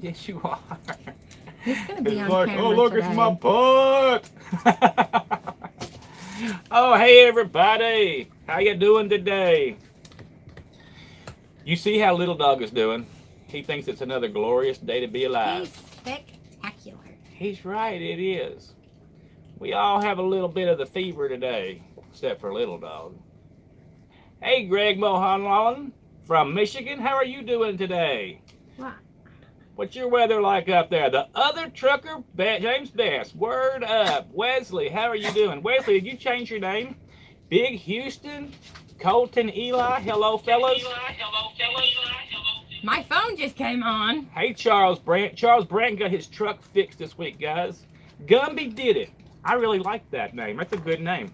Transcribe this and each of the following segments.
Yes, you are. He's gonna be It's on like, camera oh, look, today. it's my butt. Oh, hey, everybody. How you doing today? You see how Little Dog is doing? He thinks it's another glorious day to be alive. He's spectacular. He's right, it is. We all have a little bit of the fever today, except for Little Dog. Hey, Greg Mohanlon from Michigan. How are you doing today? What? What's your weather like up there? The other trucker, James Bass. Word up. Wesley, how are you doing? Wesley, did you change your name? Big Houston, Colton Eli. Hello, fellas. My phone just came on. Hey, Charles Brandt. Charles Brandt got his truck fixed this week, guys. Gumby did it. I really like that name. That's a good name.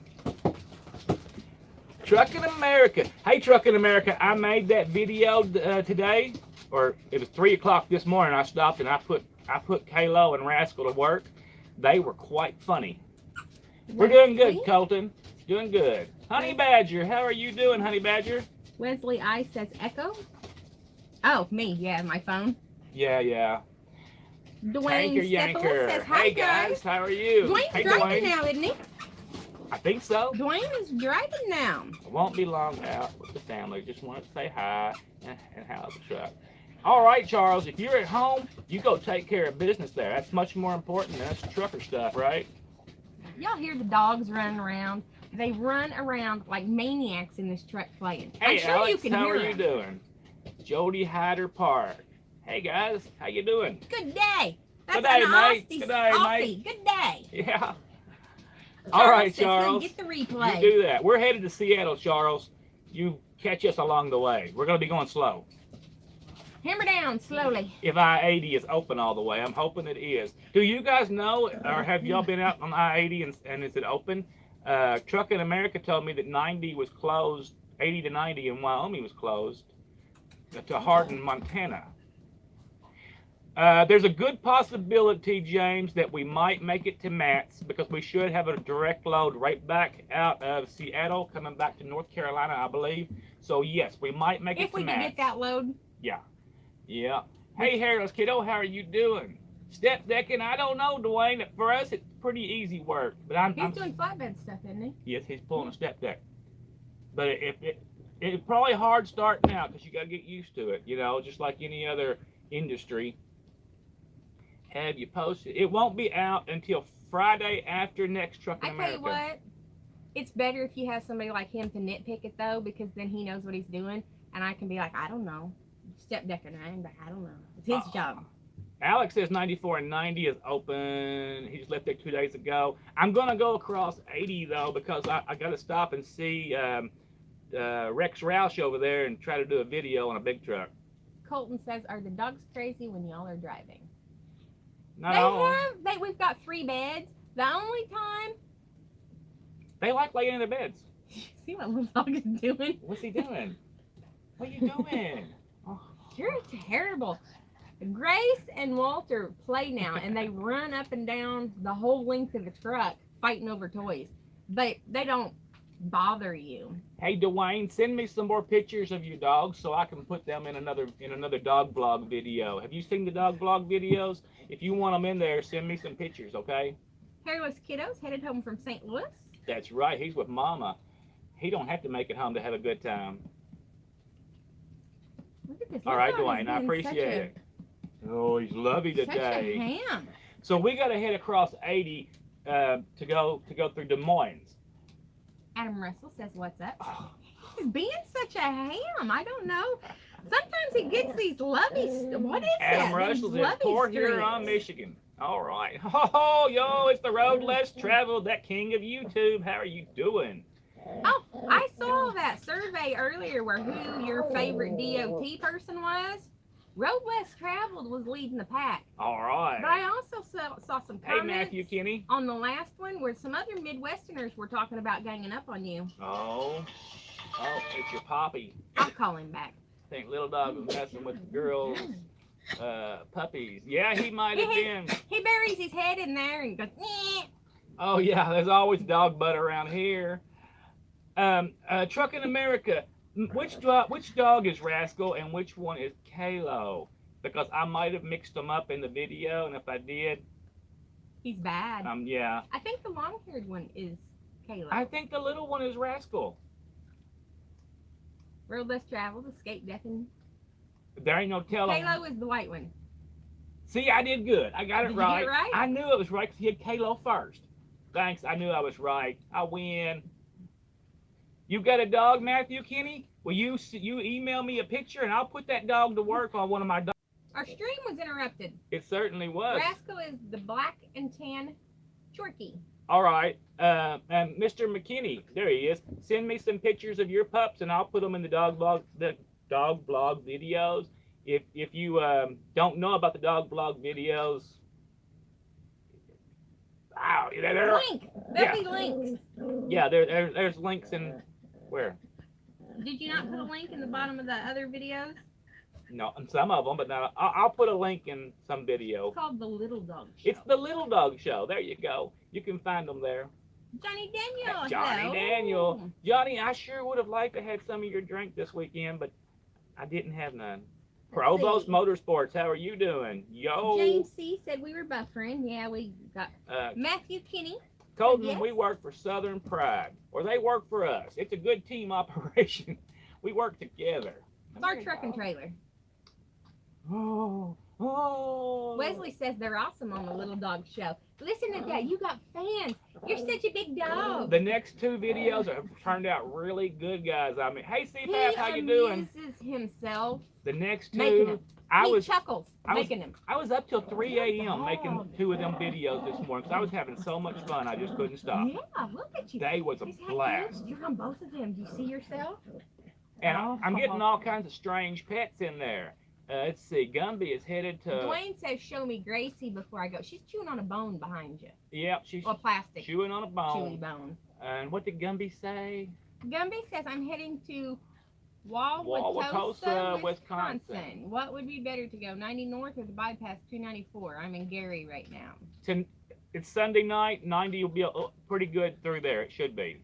Trucking America. Hey, Trucking America, I made that video today, or it was 3 o'clock this morning. I stopped and I put Kalo and Rascal to work. They were quite funny. We're doing good, Colton. Doing good. Honey Badger, how are you doing, Honey Badger? Wesley I says echo. Oh, me. Yeah, my phone. Yeah. Dwayne Tanker Yanker. says hi, Hey guys, how are you? Dwayne's Hey driving Dwayne. now, isn't he? I think so. Dwayne is driving now. I won't be long out with the family. Just wanted to say hi and how's the truck. All right, Charles, if you're at home, you go take care of business there. That's much more important than us trucker stuff, right? Y'all hear the dogs running around? They run around like maniacs in this truck playing. Hey, I'm sure Alex, you can how hear are you them. doing? Jody Hyder Park. Hey, guys, how you doing? Good day. That's Good day, an mate. Aussie, Good day, Aussie. mate. Good day. Yeah. All right, says he'll Charles. Get the You replay. do that. We're headed to Seattle, Charles. You catch us along the way. We're going to be going slow. Hammer down slowly. If I-80 is open all the way. I'm hoping it is. Do you guys know, or have y'all been out on I-80 and is it open? Trucking America told me that 90 was closed, 80 to 90 in Wyoming was closed to Hardin, Montana. There's a good possibility, James, that we might make it to Matt's because we should have a direct load right back out of Seattle coming back to North Carolina, I believe. So, yes, we might make it If to we Matt's. can get that load. Yeah. Hey, Hairless Kiddo, how are you doing? Step decking, I don't know, Dwayne. For us, it's pretty easy work. But He's doing flatbed stuff, isn't he? Yes, he's pulling a step deck. But it's probably hard starting out because you got to get used to it. You know, just like any other industry. Have you posted? It won't be out until Friday after next Trucking I tell America. you what, it's better if you have somebody like him to nitpick it though, because then he knows what he's doing, and I can be like, I don't know, step decker name, but I don't know. It's his job. Alex says 94 and 90 is open. He just left there 2 days ago. I'm gonna go across 80 though because I got to stop and see Rex Roush over there and try to do a video on a big truck. Colton says, are the dogs crazy when y'all are driving? No, We've got 3 beds. The only time. they like laying in their beds. See what little dog is doing? What's he doing? What are you doing? Oh. You're terrible. Grace and Walter play now, and they run up and down the whole length of the truck fighting over toys. But they don't bother you. Hey, Dwayne, send me some more pictures of your dogs so I can put them in another dog blog video. Have you seen the dog blog videos? If you want them in there, send me some pictures, okay? Hairless Kiddos headed home from St. Louis. That's right. He's with Mama. He don't have to make it home to have a good time. Look at this. All right, Dwayne, I appreciate it. Oh, he's lovey Such today. a ham. So we got to head across 80 to go through Des Moines. Adam Russell says, what's up? Oh. He's being such a ham. I don't know. Sometimes he gets these lovey. What is Adam that? Russell These says lovey Port Huron, strips. Michigan. All right. Oh, yo, it's the road less traveled. That king of YouTube. How are you doing? Oh, I saw that survey earlier where who your favorite DOT person was. Road Less Traveled was leading the pack. All right. But I also saw some Hey, comments Matthew Kinney. on the last one where some other Midwesterners were talking about ganging up on you. Oh, it's your poppy. I'll call him back. I think Little Dog was messing with the girls' puppies. Yeah, he might have been. He buries his head in there and goes, "Nyeh." Oh, yeah, there's always dog butt around here. Trucking America. Which dog is Rascal and which one is Kalo? because I might have mixed them up in the video, and if I did, He's bad. yeah. I think the long-haired one is Kayla. I think the little one is Rascal. Road less traveled, escape death, and There ain't no telling. Kalo is the white one. See, I did good. I got it Did you right. get it right? I knew it was right because he had Kalo first. Thanks. I knew I was right. I win. You got a dog, Matthew Kenny? Will you email me a picture and I'll put that dog to work on one of my dogs? Our stream was interrupted. It certainly was. Rascal is the black and tan Chorky. All right. And Mr. McKinney, there he is. Send me some pictures of your pups and I'll put them in the dog blog videos. If you don't know about the dog blog videos, wow, Link. There'll be links. Yeah, there's links in where? Did you not put a link in the bottom of the other videos? No, in some of them, but now I'll put a link in some video. It's called The Little Dog Show. It's the Little Dog Show. There you go. You can find them there. Johnny Daniel. Johnny hello. Daniel. Johnny, I sure would have liked to have some of your drink this weekend, but I didn't have none. Provost see. Motorsports, how are you doing? Yo. James C. said we were buffering. Yeah, we got Matthew Kinney. Colton, Yes. we work for Southern Pride, or they work for us. It's a good team operation. We work together. It's our truck and trailer. Oh. Wesley says they're awesome on the Little Dog Show. Listen to that. You got fans. You're such a big dog. The next two videos have turned out really good, guys. I mean, hey, He CPAP, how you doing? amuses himself The next making two, them. he chuckles I was- making them. I was up till 3 a.m. making Dog. 2 of them videos this morning because I was having so much fun. I just couldn't stop. Yeah, look at you. They was a Is that blast. good? You're on both of them. Do you see yourself? And Oh. I'm getting all kinds of strange pets in there. Let's see, Gumby is headed to, Dwayne says, "Show me Gracie before I go." She's chewing on a bone behind you, yep, she's or plastic chewing on a chewy bone. bone. And what did Gumby say? Gumby says, "I'm heading to Wauwatosa, Wauwatosa, Wisconsin. Wisconsin. What would be better to go, 90 north or the bypass 294? I'm in Gary right now." It's Sunday night. 90 will be pretty good through there. It should be,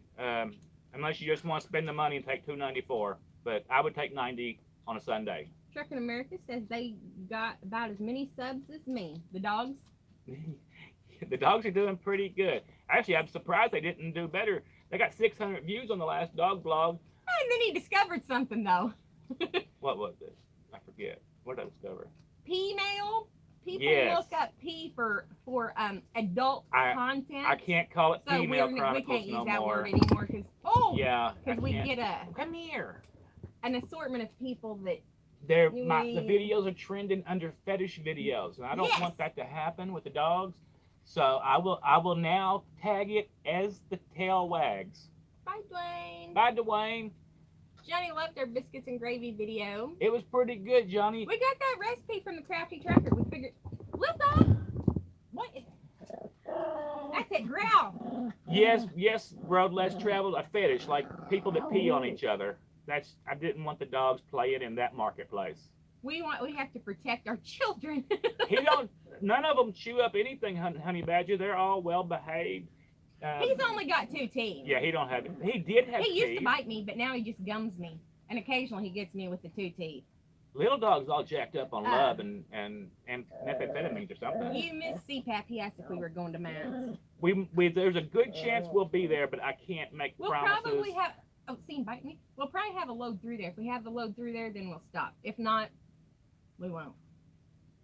unless you just want to spend the money and take 294. But I would take 90 on a Sunday. Truckin' America says they got about as many subs as me. The dogs. The dogs are doing pretty good. Actually, I'm surprised they didn't do better. They got 600 views on the last dog vlog. And then he discovered something though. What was it? I forget. What did I discover? P-mail. People Yes. look up P for adult content. I can't call it So female we chronicles can't use no that more. word anymore because Yeah, I we can't. get Come here. an assortment of people that The You videos are trending under fetish videos, and I don't Yes. want that to happen with the dogs. So I will now tag it as the tail wags. Bye, Dwayne. Bye, Dwayne. Johnny loved our biscuits and gravy video. It was pretty good, Johnny. We got that recipe from the Crafty Trucker. We figured, lift off. What? That's it, growl. Yes, road less traveled, a fetish, like people that pee on each other. I didn't want the dogs playing in that marketplace. We have to protect our children. None of them chew up anything, Honey Badger. They're all well behaved. He's only got 2 teeth. Yeah, he don't have it. He did have He used teeth. to bite me, but now he just gums me. And occasionally he gets me with the 2 teeth. Little dog's all jacked up on love and methamphetamines or something. You missed CPAP. He asked if we were going to Matt's. We there's a good chance we'll be there, but I can't make We'll promises. probably have. Oh, see him bite me. We'll probably have a load through there. If we have the load through there, then we'll stop. If not, we won't.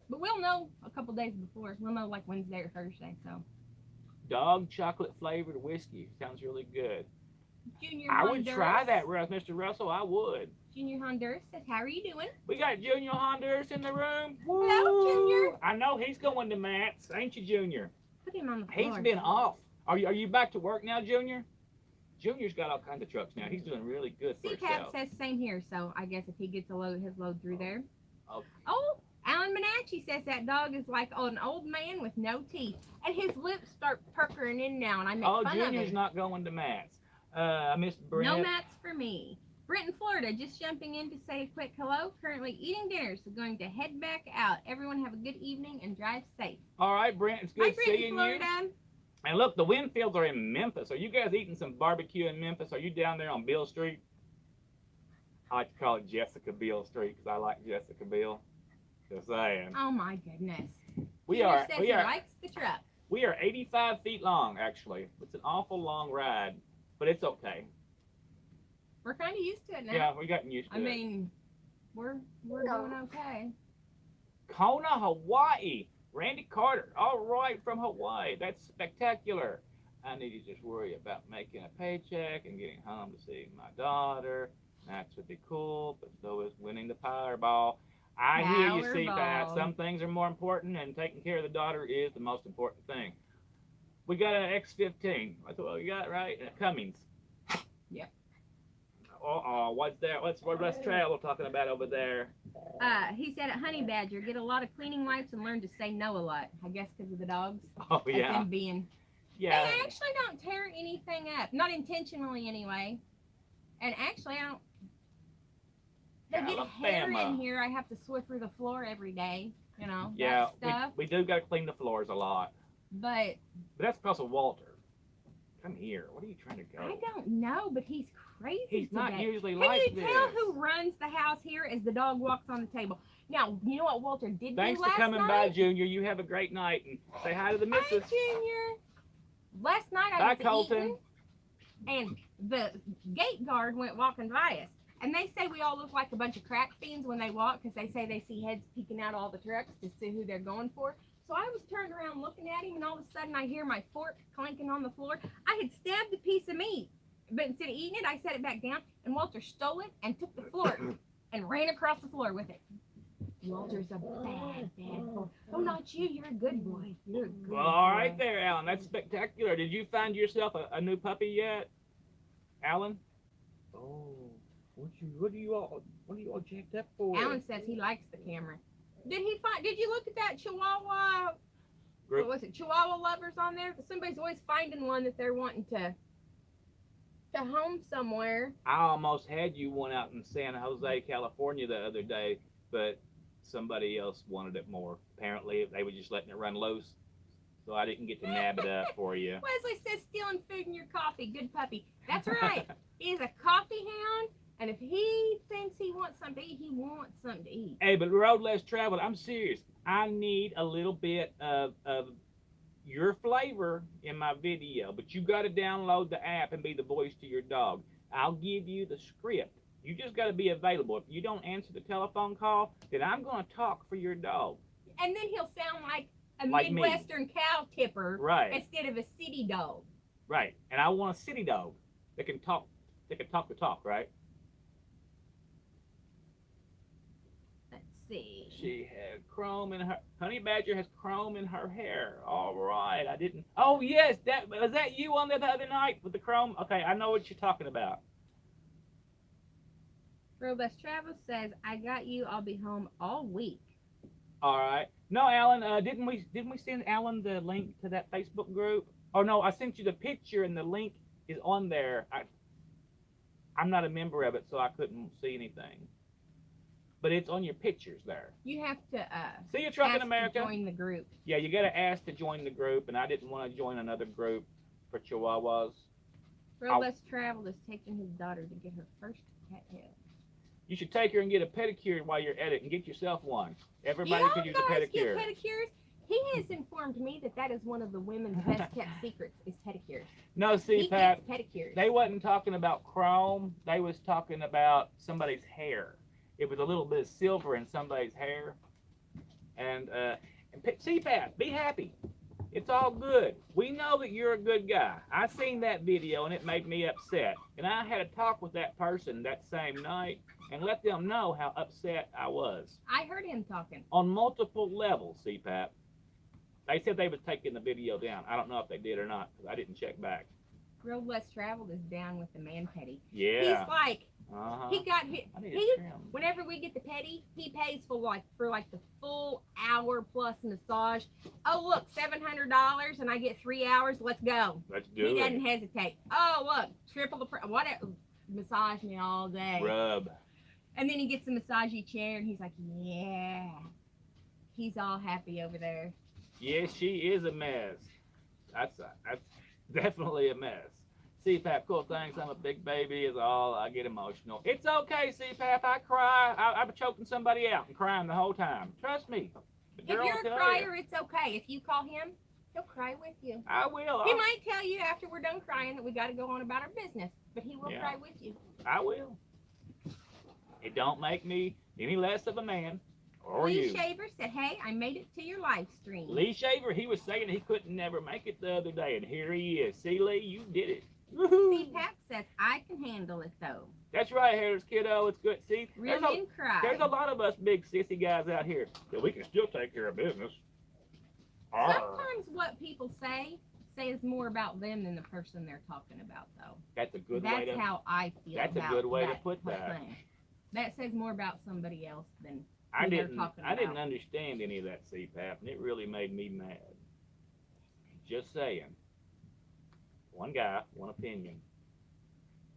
But we'll know a couple days before. We'll know like Wednesday or Thursday. So Dog chocolate flavored whiskey sounds really good. Junior I would Honduras. try that, Mr. Russell. I would. Junior Honduras says, "How are you doing?" We got Junior Honduras in the room. Hello, Junior. I know he's going to Matt's, ain't you, Junior? Put him on the He's floor. been off. Are you back to work now, Junior? Junior's got all kinds of trucks now. He's doing really good for CPAP himself. says same here. So I guess if he gets his load through there. Okay. Oh, Alan Menachie says that dog is like an old man with no teeth, and his lips start puckering in now, and I make Oh, fun of Junior's him. not going to Matt's. I miss Brent. No mats for me. Brenton, Florida, just jumping in to say a quick hello. Currently eating dinner, so going to head back out. Everyone have a good evening and drive safe. All right, Brent, it's Hi, good Brenton, seeing you. Florida. And look, the Winfields are in Memphis. Are you guys eating some barbecue in Memphis? Are you down there on Bill Street? I like to call it Jessica Biel Street because I like Jessica Biel. Just saying. Oh my goodness. We Junior are says we he are likes the truck. we are 85 feet long. Actually, it's an awful long ride, but it's okay. We're kind of used to it now. Yeah, we gotten used to I it. mean, we're doing okay. Kona, Hawaii. Randy Carter. All right, from Hawaii. That's spectacular. I need to just worry about making a paycheck and getting home to see my daughter. That would be cool, but so is winning the Powerball. I hear you, CPAP. Powerball. Some things are more important, and taking care of the daughter is the most important thing. We got an X15. That's what we got, right? And a Cummings. Yep. What's that? What's Less Travel talking about over there? He said at Honey Badger, get a lot of cleaning wipes and learn to say no a lot. I guess because of the dogs. Oh, And yeah. them being. Yeah. They actually don't tear anything up. Not intentionally, anyway. And actually, I don't. They get hair in Alabama. here. I have to Swiffer the floor every day. You know. Yeah, that stuff. we do got to clean the floors a lot. But But that's because of Walter. Come here. What are you trying to go? I don't know. But he's crazy He's today. not usually Can like you this. tell who runs the house here as the dog walks on the table? Now, you know what Walter did Thanks do for last coming night? by, Junior. You have a great night and say hi to the missus. Hi, Junior. Last night I Bye, was Colton. eating, and the gate guard went walking by us. And they say we all look like a bunch of crack fiends when they walk because they say they see heads peeking out all the trucks to see who they're going for. So I was turned around looking at him, and all of a sudden I hear my fork clanking on the floor. I had stabbed a piece of meat, but instead of eating it, I set it back down, and Walter stole it and took the fork and ran across the floor with it. Walter's a bad boy. Oh, not you. You're a good boy. You're a good Well, all right boy. there, Alan. That's spectacular. Did you find yourself a new puppy yet, Alan? Oh, what do you all jacked up for? Alan says he likes the camera. Did you look at that Chihuahua? Group. What was it? Chihuahua lovers on there? Because somebody's always finding one that they're wanting to home somewhere. I almost had you one out in San Jose, California the other day, but somebody else wanted it more. Apparently, they were just letting it run loose, so I didn't get to nab it up for you. Wesley says stealing food in your coffee. Good puppy. That's right. He's a coffee hound, and if he thinks he wants something to eat, he wants something to eat. Hey, but Road Less Traveled, I'm serious. I need a little bit of your flavor in my video, but you got to download the app and be the voice to your dog. I'll give you the script. You just got to be available. If you don't answer the telephone call, then I'm going to talk for your dog. And then he'll sound like a Like me. Midwestern cow tipper Right, instead of a city dog. right. And I want a city dog that can talk. That can talk the talk, right? Let's see. She had chrome in her. Honey Badger has chrome in her hair. All right, I didn't. Oh yes, was that you on there the other night with the chrome? Okay, I know what you're talking about. Robust Travis says, I got you. I'll be home all week. All right. No, Alan, didn't we send Alan the link to that Facebook group? Oh no, I sent you the picture and the link is on there. I'm not a member of it, so I couldn't see anything. But it's on your pictures there. You have to See you, Trucking ask America. to join the group. Yeah, you got to ask to join the group, and I didn't want to join another group for Chihuahuas. Robust Travel is taking his daughter to get her first cat tail. You should take her and get a pedicure while you're at it, and get yourself one. Everybody You could use a guys get pedicure. pedicures? He has informed me that is one of the women's best kept secrets is pedicures. No, see, He Pat, gets pedicures. they wasn't talking about chrome. They was talking about somebody's hair. It was a little bit of silver in somebody's hair. And CPAP, be happy. It's all good. We know that you're a good guy. I seen that video and it made me upset. And I had a talk with that person that same night and let them know how upset I was. I heard him talking. On multiple levels, CPAP. They said they was taking the video down. I don't know if they did or not because I didn't check back. Road Less Traveled is down with the man petty. Yeah. He's like, Uh-huh. he got hit. I need to He, trim. whenever we get the petty, he pays for the full hour plus massage. Oh look, $700 and I get 3 hours. Let's go. Let's do He it. doesn't hesitate. Oh look, triple the price. Whatever. Massage me all day. Rub. And then he gets the massagey chair and he's like, yeah. He's all happy over there. Yes, she is a mess. That's definitely a mess. CPAP, cool thanks. I'm a big baby is all. I get emotional. It's okay, CPAP. I cry. I'm choking somebody out and crying the whole time. Trust me. The If girl you're will a tell crier, it's okay. If you call him, he'll cry with you. I will. He might tell you after we're done crying that we got to go on about our business, but he will Yeah. cry with you. I will. It don't make me any less of a man or Lee you. Shaver said, "Hey, I made it to your live stream." Lee Shaver, he was saying he couldn't never make it the other day, and here he is. See, Lee, you did it. Woo-hoo. CPAP says, "I can handle it though." That's right, Hairless Kiddo. It's good. See, Really and cry. there's a lot of us big sissy guys out here that we can still take care of business. Arr. Sometimes what people say says more about them than the person they're talking about, though. That's a good way That's to. how I feel. That's a about good way to that put whole that. thing. That says more about somebody else than I who they're didn't. talking I didn't about. understand any of that CPAP, and it really made me mad. Just saying. One guy, one opinion.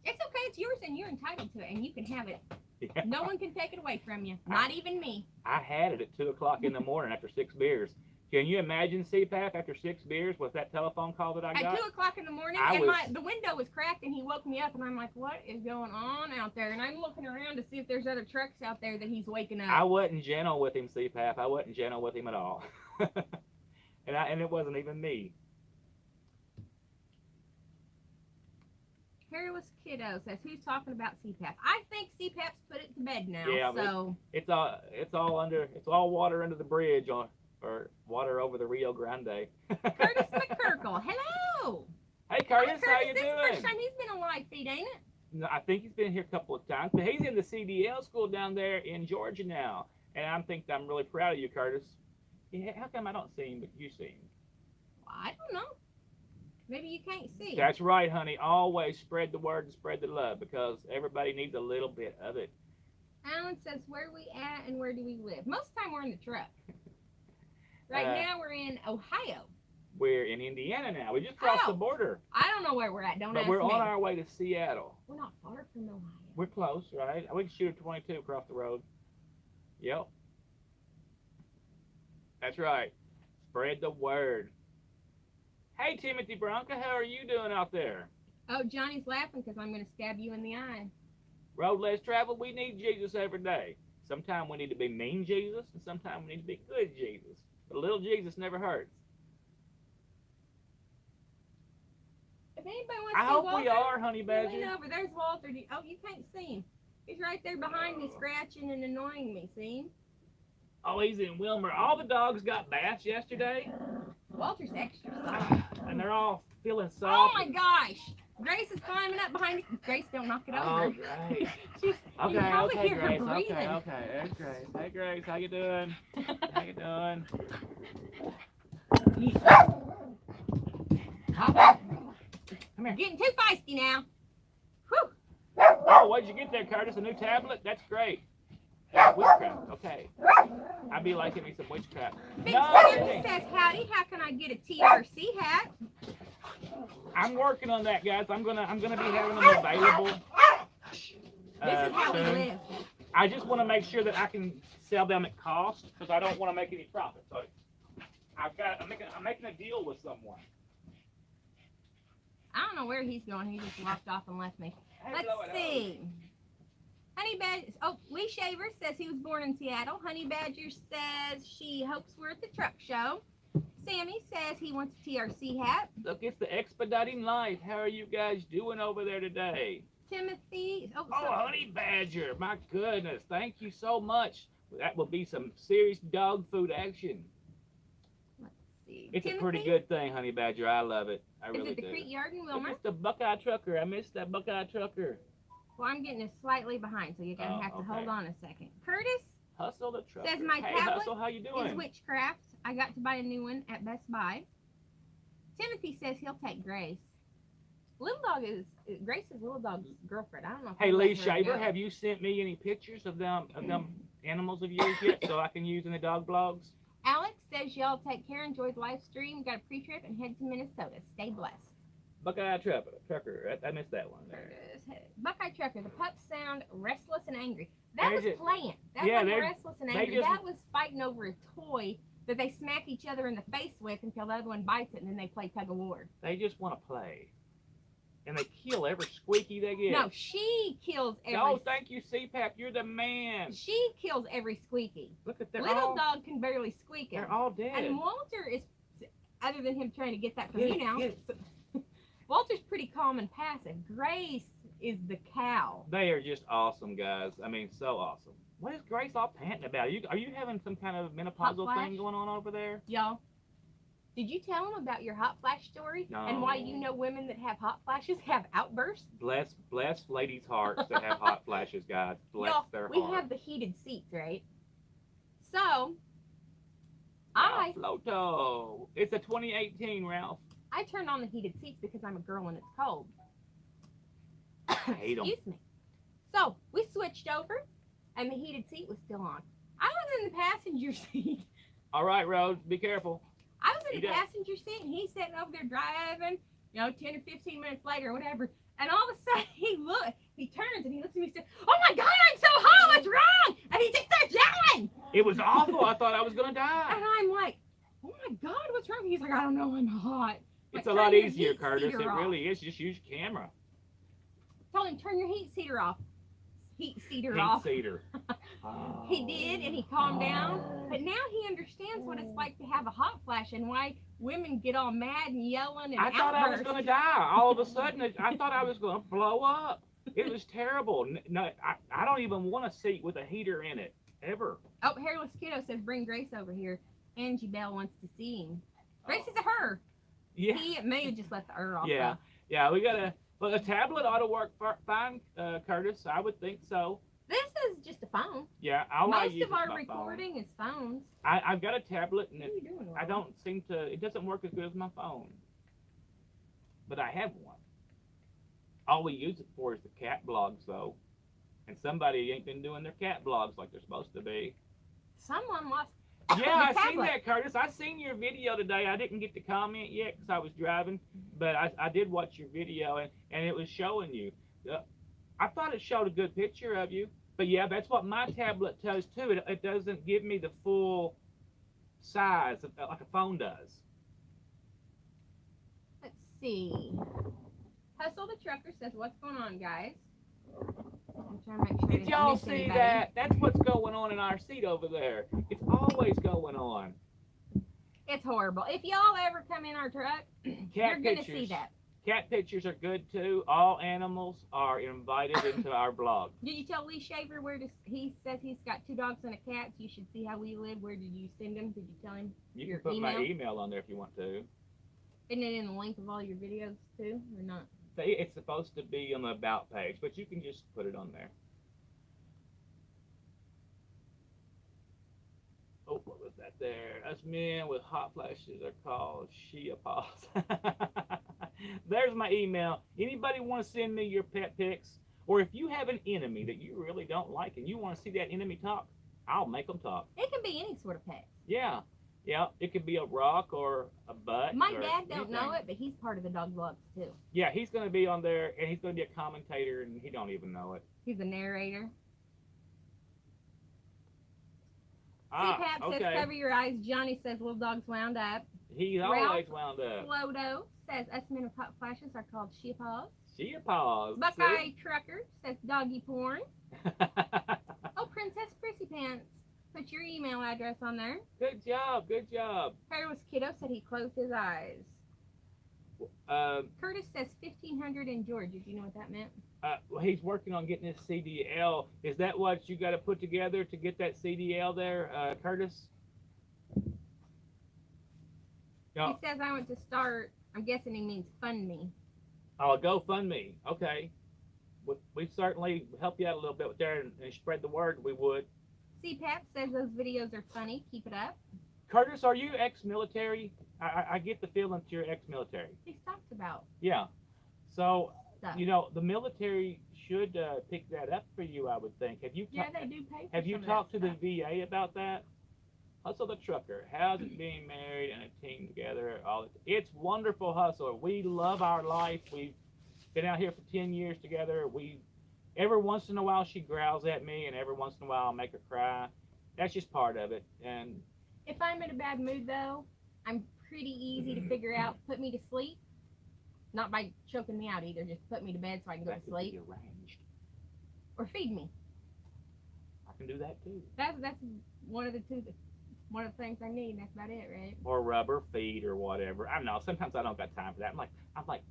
It's okay. It's yours, and you're entitled to it, and you can have it. Yeah. No one can take it away from you. Not even me. I had it at 2:00 in the morning after 6 beers. Can you imagine CPAP after 6 beers with that telephone call that I At got? 2:00 in the morning, I and was- the window was cracked, and he woke me up, and I'm like, "What is going on out there?" And I'm looking around to see if there's other trucks out there that he's waking up. I wasn't gentle with him, CPAP. I wasn't gentle with him at all. and it wasn't even me. Hairless Kiddo says, "Who's talking about CPAP?" I think CPAP's put it to bed now. Yeah, so It's all water under the bridge or water over the Rio Grande. Curtis McCurkle, hello. Hey Curtis, Hi, how you Curtis. This is the first doing? time he's been on live feed, ain't it? No, I think he's been here a couple of times, but he's in the CDL school down there in Georgia now, and I'm really proud of you, Curtis. Yeah, how come I don't see him, but you see him? I don't know. Maybe you can't see. That's right, honey. Always spread the word and spread the love because everybody needs a little bit of it. Alan says, "Where we at and where do we live?" Most of the time we're in the truck. Right Uh, now we're in Ohio. We're in Indiana now. We just crossed Oh. the border, I don't know where we're at. Don't but ask we're me. on our way to Seattle. We're not far from Ohio. We're close, right? We can shoot a 22 across the road. Yep. That's right. Spread the word. Hey, Timothy Bronca, how are you doing out there? Oh, Johnny's laughing because I'm going to stab you in the eye. Road less traveled, we need Jesus every day. Sometimes we need to be mean Jesus, and sometimes we need to be good Jesus. But a little Jesus never hurts. If anybody wants I to see hope Walter, we are, Honey lean Badger. over. There's Walter. Oh, you can't see him. He's right there behind me, scratching and annoying me. See him? Oh, he's in Wilmer. All the dogs got baths yesterday, Walter's extra soft. and they're all feeling Oh soft. my gosh! Grace is climbing up behind me. Grace, don't knock it Oh, over. great. She's, Okay, you probably okay, hear her Grace. breathing. Okay. There's Grace. Hey, Grace, how you doing? How you doing? Come here. Getting too feisty now. Whew. Oh, what'd you get there, Curtis? A new tablet? That's great. Witchcraft. Okay. I'd be liking me some witchcraft. Big No, Sammy says, "Howdy, how can I get a TRC hat?" I'm working on that, guys. I'm gonna be having them available. This is how we soon. live. I just want to make sure that I can sell them at cost because I don't want to make any profit. So I'm making a deal with someone. I don't know where he's going. He just walked off and left me. Let's Hello. see. Honey Badger. Oh, Lee Shaver says he was born in Seattle. Honey Badger says she hopes we're at the truck show. Sammy says he wants a TRC hat. Look, it's the Expediting Life. How are you guys doing over there today? Timothy. Oh, Oh, Honey Badger. My goodness. Thank you so much. That will be some serious dog food action. let's see. It's Timothy? a pretty good thing, Honey Badger. I love it. I Is really it the do. Crete Yard in Look, Wilmer? it's the Buckeye Trucker. I missed that Buckeye Trucker. Well, I'm getting it slightly behind, so you're going to Oh, have to okay. hold on a second. Curtis Hustle the Trucker. Says my hey, tablet Hustle, how you doing? is Witchcraft. I got to buy a new one at Best Buy. Timothy says he'll take Grace. Little Dog is Grace's little dog's girlfriend. I don't know if Hey, I'll let Lee her Shaver, go. have you sent me any pictures of them animals of yours yet so I can use in the dog blogs? Alex says y'all take care, enjoy the live stream, got a pre-trip, and head to Minnesota. Stay blessed. Buckeye Trucker. I missed that one there. Buckeye Trucker, the pups sound restless and angry. That There's was it. playing. That Yeah, wasn't they're- restless and they angry. just- That was fighting over a toy that they smack each other in the face with until the other one bites it, and then they play tug of war. They just want to play. and they kill every squeaky they get. No, she kills every. Oh, thank you, CPAP. You're the man. She kills every squeaky. Look at that. Little dog can barely squeak it. They're all dead. And Walter is, other than him trying to get that from Get you it, now, get Walter's pretty calm and passive. Grace is the cow. They are just awesome, guys. I mean, so awesome. What is Grace all panting about? Are you having some kind of menopausal Hot flash? thing going on over there? Y'all, did you tell them about your hot flash story? No. And why you know women that have hot flashes have outbursts? Bless ladies' hearts that have hot flashes, guys. Bless Y'all, their we heart. have the heated seats, right? So, I Floto. It's a 2018, Ralph. turned on the heated seats because I'm a girl and it's cold. I hate 'em. Excuse me. So, we switched over and the heated seat was still on. I was in the passenger seat. All right, Rose, be careful. I was in He the does. passenger seat and he's sitting over there driving, 10 or 15 minutes later or whatever. And all of a sudden he turns and he looks at me and says, "Oh my God, I'm so hot, what's wrong?" And he just starts yelling. It was awful. I thought I was going to die. And I'm like, "Oh my God, what's wrong?" He's like, "I don't know, I'm hot." It's Like, a turn lot your easier, heat Curtis. seater It off. really is. Just use your camera. Told him, "Turn your heat seater off." Heat seater Heat off. seater. He did, and he calmed down. But now he understands what it's like to have a hot flash and why women get all mad and yelling and I thought I was outburst. going to die. All of a sudden, I thought I was going to blow up. It was terrible. No, I don't even want a seat with a heater in it, ever. Oh, Hairless Kiddo says, "Bring Grace over here. Angie Bell wants to see him." Grace is a her. Yeah, He may have just let the off. yeah, yeah. We got to, but a tablet ought to work fine, Curtis. I would think so. This is just a phone. Yeah, all I Most use of is our my recording is phones. phone. I've got a tablet, and What are you doing? I Laura? don't seem to. It doesn't work as good as my phone. But I have one. All we use it for is the cat blogs, though. And somebody ain't been doing their cat blogs like they're supposed to be. Someone lost. Yeah, the I seen tablet. that, Curtis. I seen your video today. I didn't get to comment yet because I was driving, but I did watch your video, and it was showing you. I thought it showed a good picture of you, but yeah, that's what my tablet does too. It doesn't give me the full size like a phone does. Let's see. Hustle the Trucker says, "What's going on, guys?" I'm trying to make sure I Did didn't y'all miss see anybody. that? That's what's going on in our seat over there. It's always going on. It's horrible. If y'all ever come in our truck, Cat you're gonna pictures. see that. Cat pictures are good too. All animals are invited into our blog. Did you tell Lee Shaver he says he's got 2 dogs and a cat? So you should see how we live. Where did you send him? Did you tell him? You Your can put my email? email on there if you want to. Isn't it in the link of all your videos too, or not? It's supposed to be on the about page, but you can just put it on there. Oh, what was that there? Us men with hot flashes are called Shia paws. There's my email. Anybody want to send me your pet pics? Or if you have an enemy that you really don't like and you want to see that enemy talk, I'll make them talk. It can be any sort of pet. Yeah. Yeah, it could be a rock or a butt. My or dad don't know anything. it, but he's part of the dog vlogs too. Yeah, he's going to be on there, and he's going to be a commentator, and he don't even know it. He's a narrator. Ah, CPAP says, okay. "Cover your eyes." Johnny says, "Little dog's wound up." He's Ralph always wound up. Flodo says, "Us men with hot flashes are called sheepaws." She paws. Buckeye Trucker says, "Doggy porn." Oh, Princess Prissy Pants. Put your email address on there. Good job, good job. Hairless Kiddo said he closed his eyes. Curtis says 1500 in Georgia. Do you know what that meant? Well, he's working on getting his CDL. Is that what you got to put together to get that CDL there, Curtis? No. He says, "I want to start." I'm guessing he means fund me. Oh, GoFundMe. Okay. We certainly help you out a little bit with there and spread the word. We would. CPAP says those videos are funny. Keep it up. Curtis, are you ex-military? I get the feeling that you're ex-military. He's talked about Yeah. So, stuff. the military should pick that up for you, I would think. Have you Yeah, they do pay for have you some of talked to that the stuff. VA about that? Hustle the Trucker. How's it being married and a team together? It's wonderful, Hustle. We love our life. We've been out here for 10 years together. Every once in a while she growls at me, and every once in a while I'll make her cry. That's just part of it. And If I'm in a bad mood, though, I'm pretty easy to figure out. Put me to sleep. Not by choking me out either. Just put me to bed so I can go That to could be sleep arranged. or feed me. I can do that too. That's one of the two. One of the things I need. That's about it, right? Or rubber feet or whatever. I don't know. Sometimes I don't got time for that. I'm like,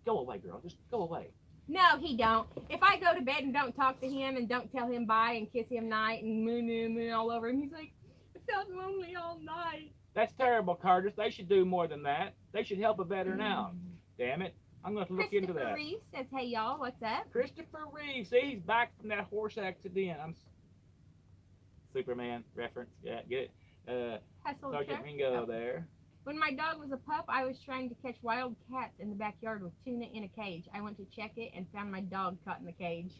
go away, girl. Just go away. No, he don't. If I go to bed and don't talk to him and don't tell him bye and kiss him night and moo moo moo all over him, he's like, I felt lonely all night. That's terrible, Curtis. They should do more than that. They should help a veteran out. Damn it. I'm going to look into Christopher that. Reeve says, hey y'all, what's up? Christopher Reeve. See, he's back from that horse accident. Superman reference. Yeah, get it. Hustle Sergeant Chuck. Ringo Oh. there. When my dog was a pup, I was trying to catch wild cats in the backyard with tuna in a cage. I went to check it and found my dog caught in the cage.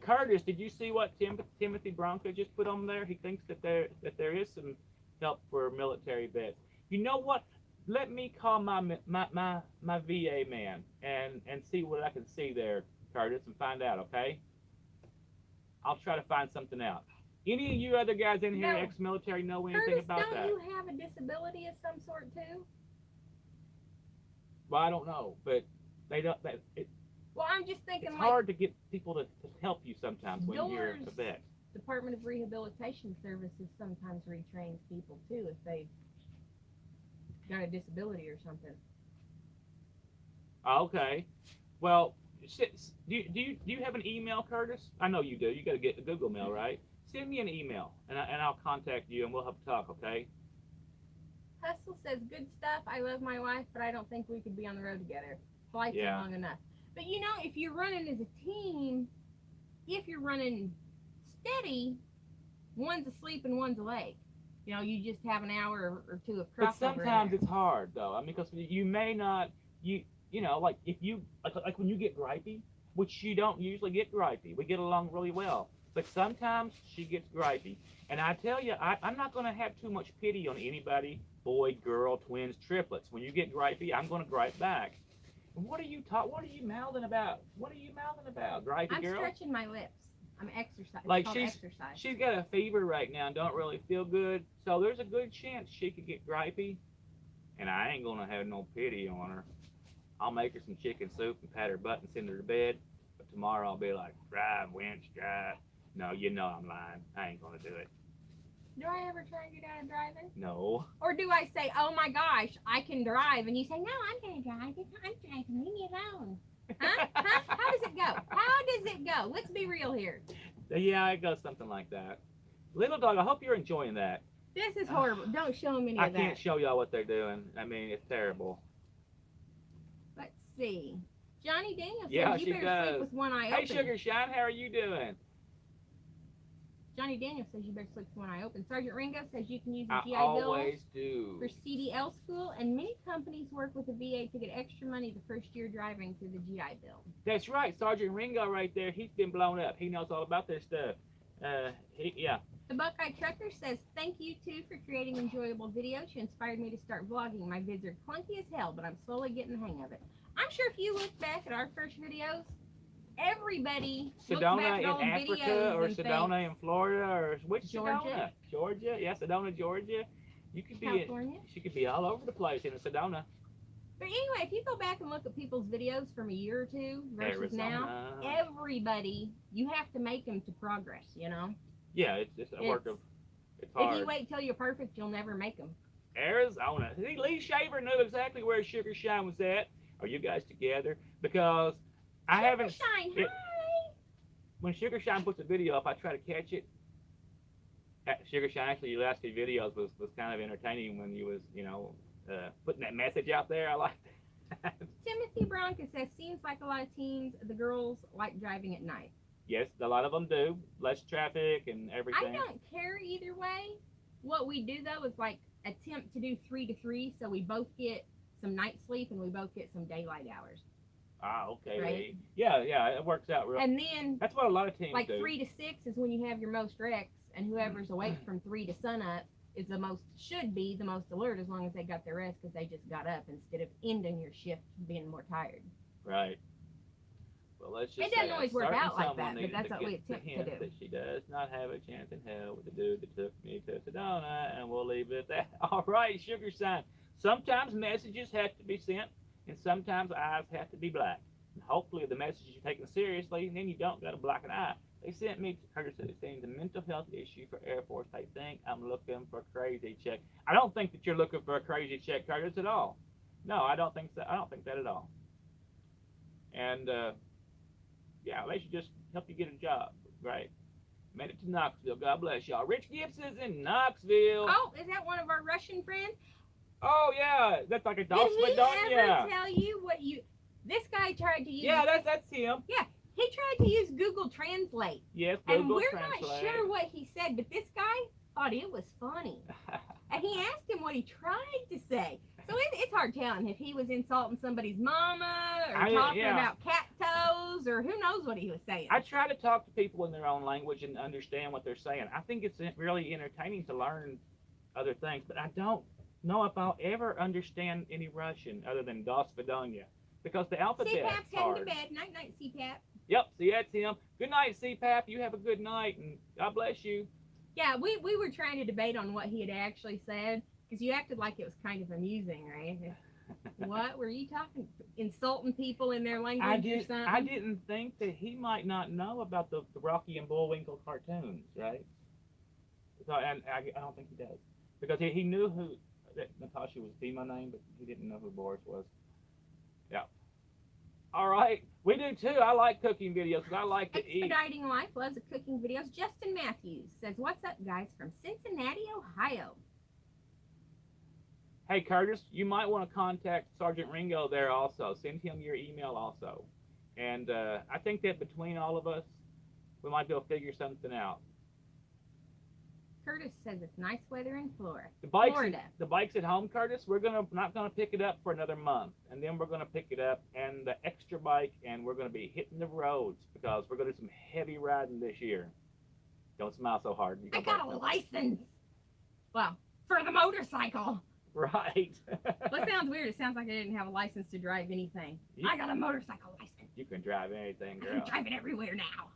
Curtis, did you see what Timothy Bronco just put on there? He thinks that there is some help for military vets. You know what? Let me call my VA man and see what I can see there, Curtis, and find out. Okay? I'll try to find something out. Any of you other guys in here, No. ex-military, know anything Curtis, about don't that? you have a disability of some sort too? Well, I don't know, but they don't. Well, I'm just thinking It's like hard to get people to help you sometimes when you're a Yours- vet. Department of Rehabilitation Services sometimes retrains people too if they've got a disability or something. Okay. Well, do you have an email, Curtis? I know you do. You got to get the Google Mail, right? Send me an email, and I'll contact you, and we'll have a talk, okay? Hustle says, good stuff. I love my wife, but I don't think we could be on the road together. Flights Yeah. are long enough. But you know, if you're running as a team, if you're running steady, one's asleep and one's awake. You know, you just have an hour or two of crossover. But sometimes it's hard, though. I mean, because you may not, you know, like if you, like when you get gripey, which you don't usually get gripey. We get along really well. But sometimes she gets gripey. And I tell you, I'm not going to have too much pity on anybody, boy, girl, twins, triplets. When you get gripey, I'm going to gripe back. What are you mouthing about? What are you mouthing about, gripey I'm girl? stretching my lips. I'm exercising. Like exercise. she's got a fever right now and don't really feel good. So there's a good chance she could get gripey. And I ain't going to have no pity on her. I'll make her some chicken soup and pat her butt and send her to bed. But tomorrow I'll be like, drive, winch, drive. No, you know I'm lying. I ain't going to do it. Do I ever try and get out of driving? No. Or do I say, oh my gosh, I can drive, and you say, no, I'm going to drive. I'm driving. Leave me alone. Huh? Huh? How does it go? How does it go? Let's be real here. Yeah, it goes something like that. Little dog, I hope you're enjoying that. This is horrible. Don't show them any I of can't that. show y'all what they're doing. I mean, it's terrible. Let's see. Johnny Daniel says, Yeah, you she better does. sleep with one eye Hey, open. Sugar Shine, how are you doing? Johnny Daniel says, you better sleep with one eye open. Sergeant Ringo says you can use the I GI Bill always do. for CDL school, and many companies work with the VA to get extra money the first year driving through the GI Bill. That's right, Sergeant Ringo right there. He's been blown up. He knows all about this stuff. Yeah. The Buckeye Trucker says, thank you too for creating enjoyable videos. You inspired me to start vlogging. My vids are clunky as hell, but I'm slowly getting the hang of it. I'm sure if you look back at our first videos, everybody looks back Sedona at in old Africa videos or and Sedona thinks, in Florida or which Georgia. Sedona? Georgia? Yeah, Sedona, Georgia. You could be California. she could be all over the place in a Sedona. But anyway, if you go back and look at people's videos from a year or two versus now, Arizona. everybody, you have to make them to progress, you know? Yeah, it's a work of it's hard. If you wait till you're perfect, you'll never make them. Arizona. See, Lee Shaver knew exactly where Sugar Shine was at. Are you guys together? Because I haven't. Shine, it- hi! When Sugar Shine puts a video up, I try to catch it. Sugar Shine, actually, your last few videos was kind of entertaining when you was, putting that message out there. I like that. Timothy Bronca says, seems like a lot of teens, the girls like driving at night. Yes, a lot of them do. Less traffic and I everything. don't care either way. What we do though is like attempt to do 3 to 3, so we both get some night sleep and we both get some daylight hours. Ah, okay. Right. Yeah, it works out real. And then That's what a lot of teams like do. 3 to 6 is when you have your most wrecks, and whoever's awake from 3 to sunup is should be the most alert as long as they got their rest because they just got up instead of ending your shift being more tired. Right. Well, let's just It doesn't say a always work certain out like someone that, but needed that's to what we get the attempt to hint do. That she does not have a chance in hell with the dude that took me to Sedona, and we'll leave it at that. All right, Sugar Sign. Sometimes messages have to be sent, and sometimes eyes have to be black. And hopefully the message you're taking seriously, and then you don't got to black an eye. They sent me, Curtis said, it's saying the mental health issue for Air Force. They think I'm looking for a crazy check. I don't think that you're looking for a crazy check, Curtis, at all. No, I don't think so. I don't think that at all. And yeah, they should just help you get a job, right? Made it to Knoxville. God bless y'all. Rich Gibson's in Knoxville. Oh, is that one of our Russian friends? Oh yeah, that's like a Did Dolph he Madonia. ever tell you what you? This guy tried to use. Yeah, that's him. He tried to use Google Translate, Yes, and Google we're Translate. not sure what he said, but this guy thought it was funny, and he asked him what he tried to say. So it's hard telling if he was insulting somebody's mama or talking about cat toes or who knows what he was saying. I try to talk to people in their own language and understand what they're saying. I think it's really entertaining to learn other things, but I don't know if I'll ever understand any Russian other than Dos Vidonia, because the alphabet's CPAP's heading hard. to bed. Night, night, CPAP. Yep, see, that's him. Good night, CPAP. You have a good night, and God bless you. Yeah, we were trying to debate on what he had actually said, because you acted like it was kind of amusing, right? What were you talking? Insulting people in their language or something? I didn't think that he might not know about the Rocky and Bullwinkle cartoons, right? So, and I don't think he does, because he knew that Natasha was the name, but he didn't know who Boris was. Yeah. All right, we do too. I like cooking videos because I like to eat. Expediting Life loves the cooking videos. Justin Matthews says, "What's up, guys, from Cincinnati, Ohio?" Hey, Curtis, you might want to contact Sergeant Ringo there also. Send him your email also. And I think that between all of us, we might be able to figure something out. Curtis says it's nice weather in Florida. The bike's at home, Curtis. We're not gonna pick it up for another month, and then we're gonna pick it up and the extra bike, and we're gonna be hitting the roads because we're gonna do some heavy riding this year. Don't smile so hard. I got a license. Well, for the motorcycle. Right. Well, it sounds weird. It sounds like I didn't have a license to drive anything. I got a motorcycle license. You can drive anything, girl. I can drive it everywhere now.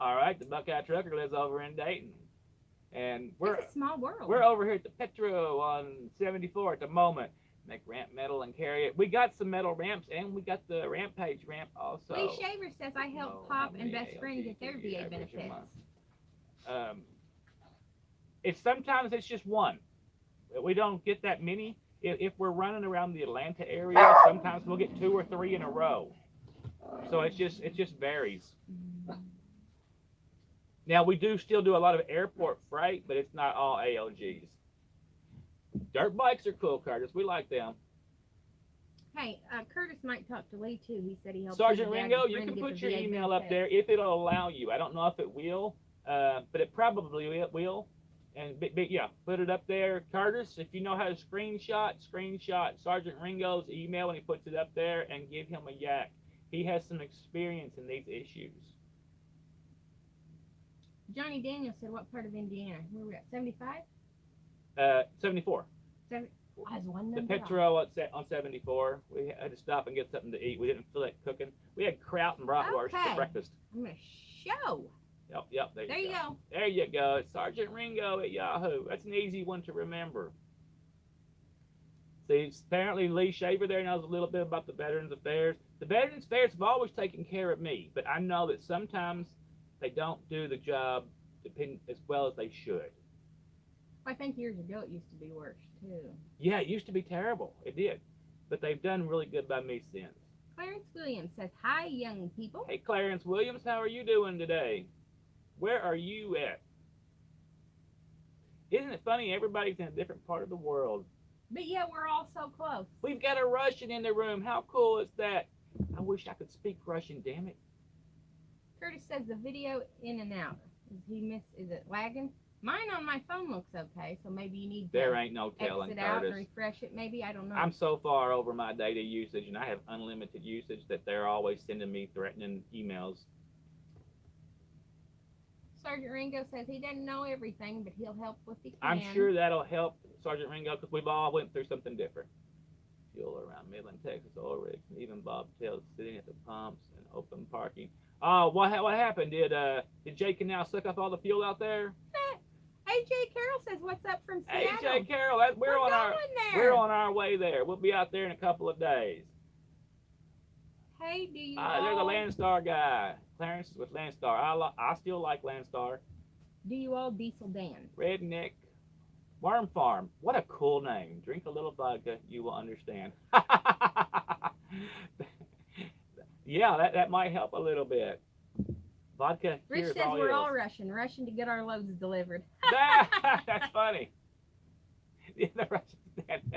All right, the Buckeye Trucker lives over in Dayton, and It's a small world. We're over here at the Petro on 74 at the moment. Make ramp metal and carry it. We got some metal ramps, and we got the Rampage ramp also. Lee Shaver says, "I helped Pop and Best Friend get their VA benefits." Sometimes it's just one. We don't get that many. If we're running around the Atlanta area, sometimes we'll get 2 or 3 in a row. So it just varies. Now we do still do a lot of airport freight, but it's not all ALGs. Dirt bikes are cool, Curtis. We like them. Hey, Curtis might talk to Lee too. He said he helped. Sergeant Ringo, you can put your email up there if it'll allow you. I don't know if it will, but it probably will. And yeah, put it up there. Curtis, if you know how to screenshot Sergeant Ringo's email when he puts it up there and give him a yak. He has some experience in these issues. Johnny Daniel said, "What part of Indiana? Where we at? 75? 74. I was one The number Petro on 74. We had to stop and get something to eat. We didn't feel like cooking. We had kraut and bratwurst for breakfast. I'm going to show. Yep. There you go. There you go. It's Sergeant Ringo at Yahoo. That's an easy one to remember. See, apparently Lee Shaver there knows a little bit about the Veterans Affairs. The Veterans Affairs have always taken care of me, but I know that sometimes they don't do the job as well as they should. I think years ago it used to be worse, too. Yeah, it used to be terrible. It did. But they've done really good by me since. Clarence Williams says, "Hi, young people." Hey, Clarence Williams, how are you doing today? Where are you at? Isn't it funny? Everybody's in a different part of the world. But yeah, we're all so close. We've got a Russian in the room. How cool is that? I wish I could speak Russian, damn it. Curtis says the video in and out. Is it lagging? Mine on my phone looks okay, so maybe you need to There ain't no telling, exit out and Curtis. refresh it. Maybe, I don't know. I'm so far over my data usage, and I have unlimited usage that they're always sending me threatening emails. Sergeant Ringo says he doesn't know everything, but he'll help if he can. I'm sure that'll help Sergeant Ringo because we've all went through something different. Fuel around Midland, Texas, oil rigs, and even bobtails sitting at the pumps and open parking. What happened? Did Jay Canal suck up all the fuel out there? AJ Carroll says, "What's up from AJ Seattle?" Carroll, we're We're on going there. we're on our way there. We'll be out there in a couple of days. Hey, do you There's a all Landstar guy. Clarence is with Landstar. I still like Landstar. Diesel Dan? Redneck Worm Farm. What a cool name. Drink a little vodka, you will understand. Yeah, that might help a little bit. Vodka Rich cures says all we're ills. all rushing to get our loads delivered. That's funny. Yeah, the Russians.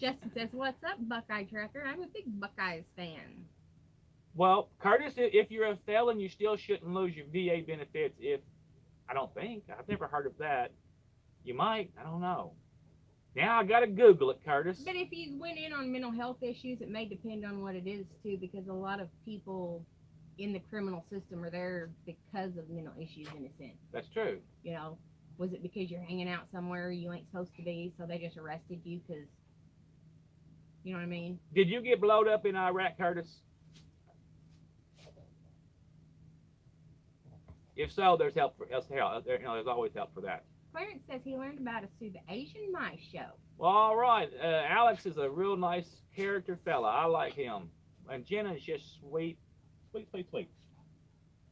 Justin says, "What's up, Buckeye Trucker? I'm a big Buckeyes fan." Well, Curtis, if you're a felon, you still shouldn't lose your VA benefits. I don't think. I've never heard of that. You might. I don't know. Now I gotta Google it, Curtis. But if you went in on mental health issues, it may depend on what it is too, because a lot of people in the criminal system are there because of mental issues in a sense. That's true. You know, was it because you're hanging out somewhere you ain't supposed to be, so they just arrested you because, you know what I mean? Did you get blowed up in Iraq, Curtis? If so, there's help for there's always help for that. Clarence says he learned about us through the Asian Mice show. Well, all right. Alex is a real nice character fella. I like him. And Jenna's just sweet. Sweet.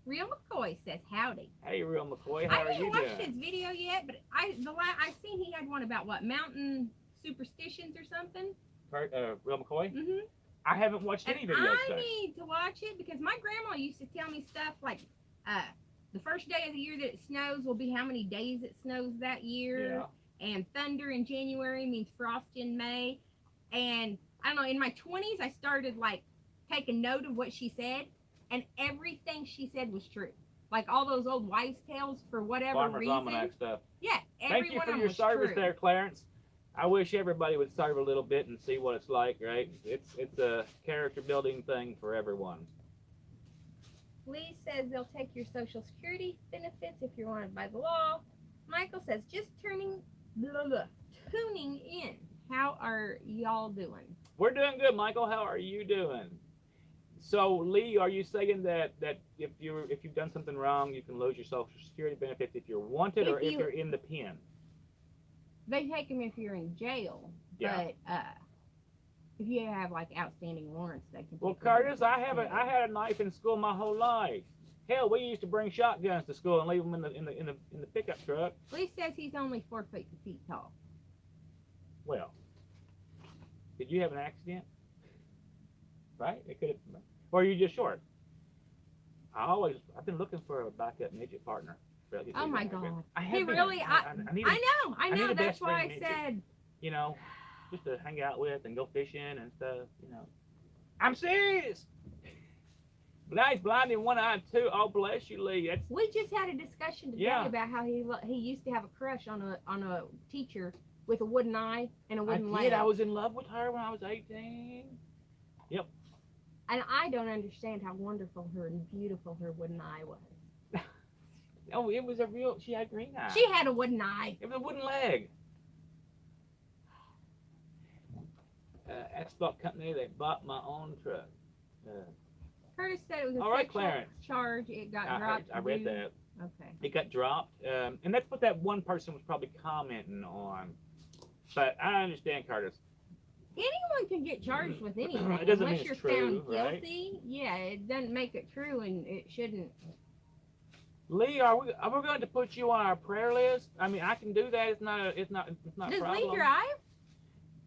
Real McCoy says howdy. Hey, Real McCoy, how I are haven't you watched doing? his video yet, but I seen he had one about what, mountain superstitions or something. Real McCoy? Mhm. I haven't watched any And videos. I today. need to watch it because my grandma used to tell me stuff like, the first day of the year that it snows will be how many days it snows that year. Yeah. And thunder in January means frost in May. And I don't know, in my 20s, I started like taking note of what she said, and everything she said was true. Like all those old wives' tales for whatever Farmer's reason. Almanac stuff. Yeah, every Thank you one for of them your was service true. there, Clarence. I wish everybody would serve a little bit and see what it's like, right? It's a character building thing for everyone. Lee says they'll take your Social Security benefits if you're wanted by the law. Michael says just tuning in. How are y'all doing? We're doing good, Michael. How are you doing? So, Lee, are you saying that if you've done something wrong, you can lose your Social Security benefits if you're wanted or if you're in the pen? They take them if you're in jail, Yeah. but if you have like outstanding warrants, they can. Well, take them Curtis, if I you're in jail. had a knife in school my whole life. Hell, we used to bring shotguns to school and leave them in the pickup truck. Lee says he's only 4 feet tall. Well, did you have an accident? Right? It could have, or are you just short? I've been looking for a backup midget partner. Oh my God! I have He been. really, I need a, I need know. a That's best why I friend midget. said. You know, just to hang out with and go fishing and stuff. You know, I'm serious. Now he's blind in one eye too. Oh, bless you, Lee. That's We just had a discussion today Yeah. about how he used to have a crush on a teacher with a wooden eye and a I wooden did. leg. I was in love with her when I was 18. And I don't understand how wonderful and beautiful her wooden eye was. Oh, it was a real. She had green eyes. She had a wooden eye. It was a wooden leg. Asphalt company. They bought my own truck. Curtis said it was a All right, sexual Clarence. charge. It got I dropped. read due- that. Okay. It got dropped, and that's what that one person was probably commenting on. But I understand, Curtis. Anyone can get charged with anything. It doesn't unless mean you're it's true, found right? guilty. Yeah, it doesn't make it true, and it shouldn't. Lee, are we going to put you on our prayer list? I mean, I can do that. It's not a Does problem. Lee drive?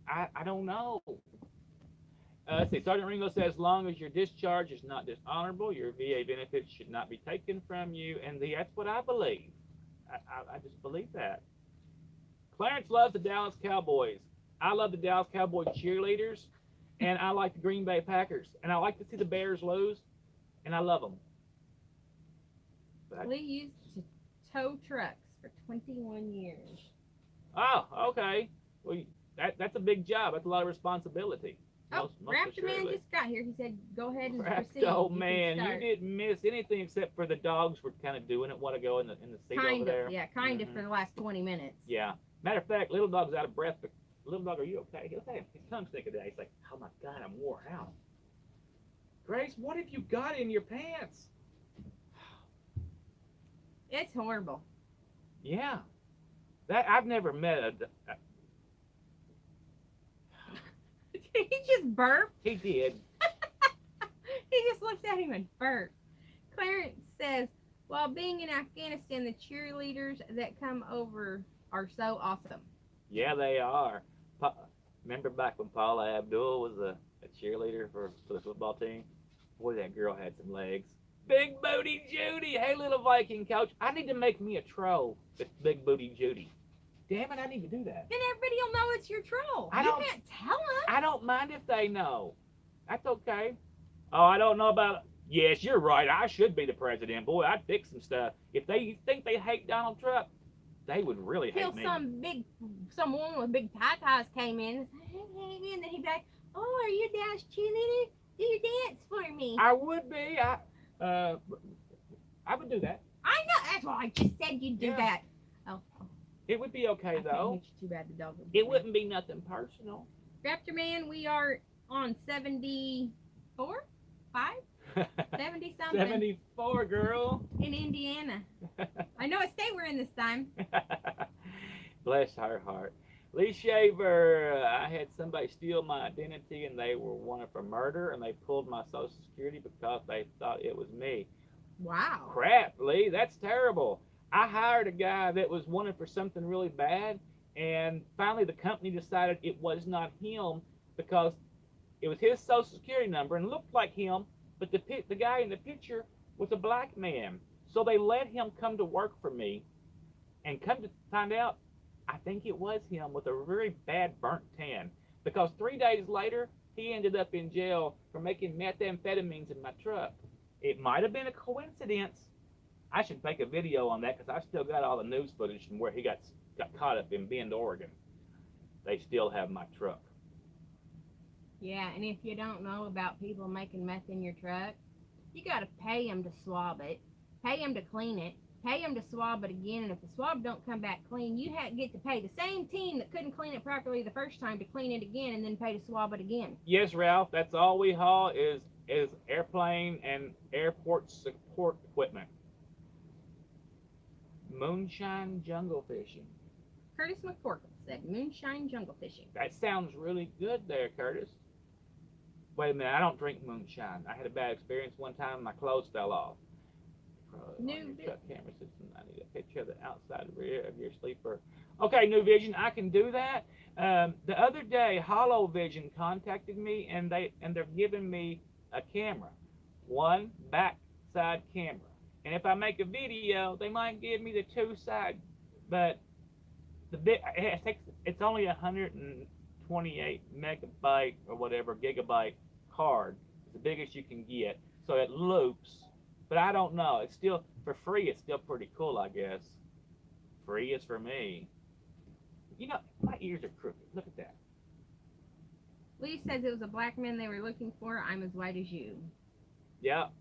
I don't know. Let's see. Sergeant Ringo says, as long as your discharge is not dishonorable, your VA benefits should not be taken from you, and that's what I believe. I just believe that. Clarence loves the Dallas Cowboys. I love the Dallas Cowboy cheerleaders, and I like the Green Bay Packers, and I like to see the Bears lose, and I love them. But Lee used to tow trucks for 21 years. oh, okay. Well, that's a big job. That's a lot of responsibility. Oh, Raptor Man just got here. He said, "Go ahead and proceed." Oh You can man, you start. didn't miss anything except for the dogs were kind of doing it. Want to go in the seat over Kind there? of, yeah, kind of Mhm. for the last 20 minutes. Yeah. Matter of fact, little dog's out of breath. But little dog, are you okay? He'll say his tongue stinking today. He's like, oh my God, I'm wore out. Grace, what have you got in your pants? It's horrible. Yeah. That I've never met a. He just burped. He did. He just looked at him and burped. Clarence says, while being in Afghanistan, the cheerleaders that come over are so awesome. Yeah, they are. Remember back when Paula Abdul was a cheerleader for the football team? Boy, that girl had some legs. Big Booty Judy. Hey, little Viking coach. I need to make me a troll with Big Booty Judy. Damn it, I need to do that. Then everybody will know it's your troll. I You don't- can't tell them. I don't mind if they know. That's okay. Oh, I don't know about. Yes, you're right. I should be the president. Boy, I'd fix some stuff. If they think they hate Donald Trump, they would really hate Till me. some woman with big tatas came in and said, hey, and then he'd be like, oh, are you Dash cheerleader? Do your dance for me. I would be. I would do that. I know. That's why I just said you'd do Yeah. that. Oh, It would be okay I can't though. hit you too bad. The dog would It wouldn't be nothing personal. Raptor Man, we are on 74? 5? 70 something 74, girl. in Indiana. I know what state we're in this time. Bless her heart. Lee Shaver, I had somebody steal my identity and they were wanted for murder and they pulled my social security because they thought it was me. Wow. Crap, Lee, that's terrible. I hired a guy that was wanted for something really bad, and finally the company decided it was not him because it was his social security number and looked like him, but the guy in the picture was a black man. So they let him come to work for me, and come to find out, I think it was him with a very bad burnt tan, because 3 days later, he ended up in jail for making methamphetamines in my truck. It might have been a coincidence. I should make a video on that because I still got all the news footage from where he got caught up in Bend, Oregon. They still have my truck. Yeah, and if you don't know about people making meth in your truck, you got to pay them to swab it, pay them to clean it, pay them to swab it again, and if the swab don't come back clean, you get to pay the same team that couldn't clean it properly the first time to clean it again and then pay to swab it again. Yes, Ralph, that's all we haul is airplane and airport support equipment. Moonshine jungle fishing. Curtis McCorkle said moonshine jungle fishing. That sounds really good there, Curtis. Wait a minute, I don't drink moonshine. I had a bad experience one time. My clothes fell off. On New your vi- truck camera system, I need a picture of the outside rear of your sleeper. Okay, New Vision, I can do that. The other day, Hollow Vision contacted me, and they're giving me a camera, one backside camera. And if I make a video, they might give me the two side, but it's only 128 megabyte or whatever gigabyte card. It's the biggest you can get, so it loops. But I don't know. It's still for free. It's still pretty cool, I guess. Free is for me. You know, my ears are crooked. Look at that. Lee says it was a black man they were looking for. I'm as white as you. Yep.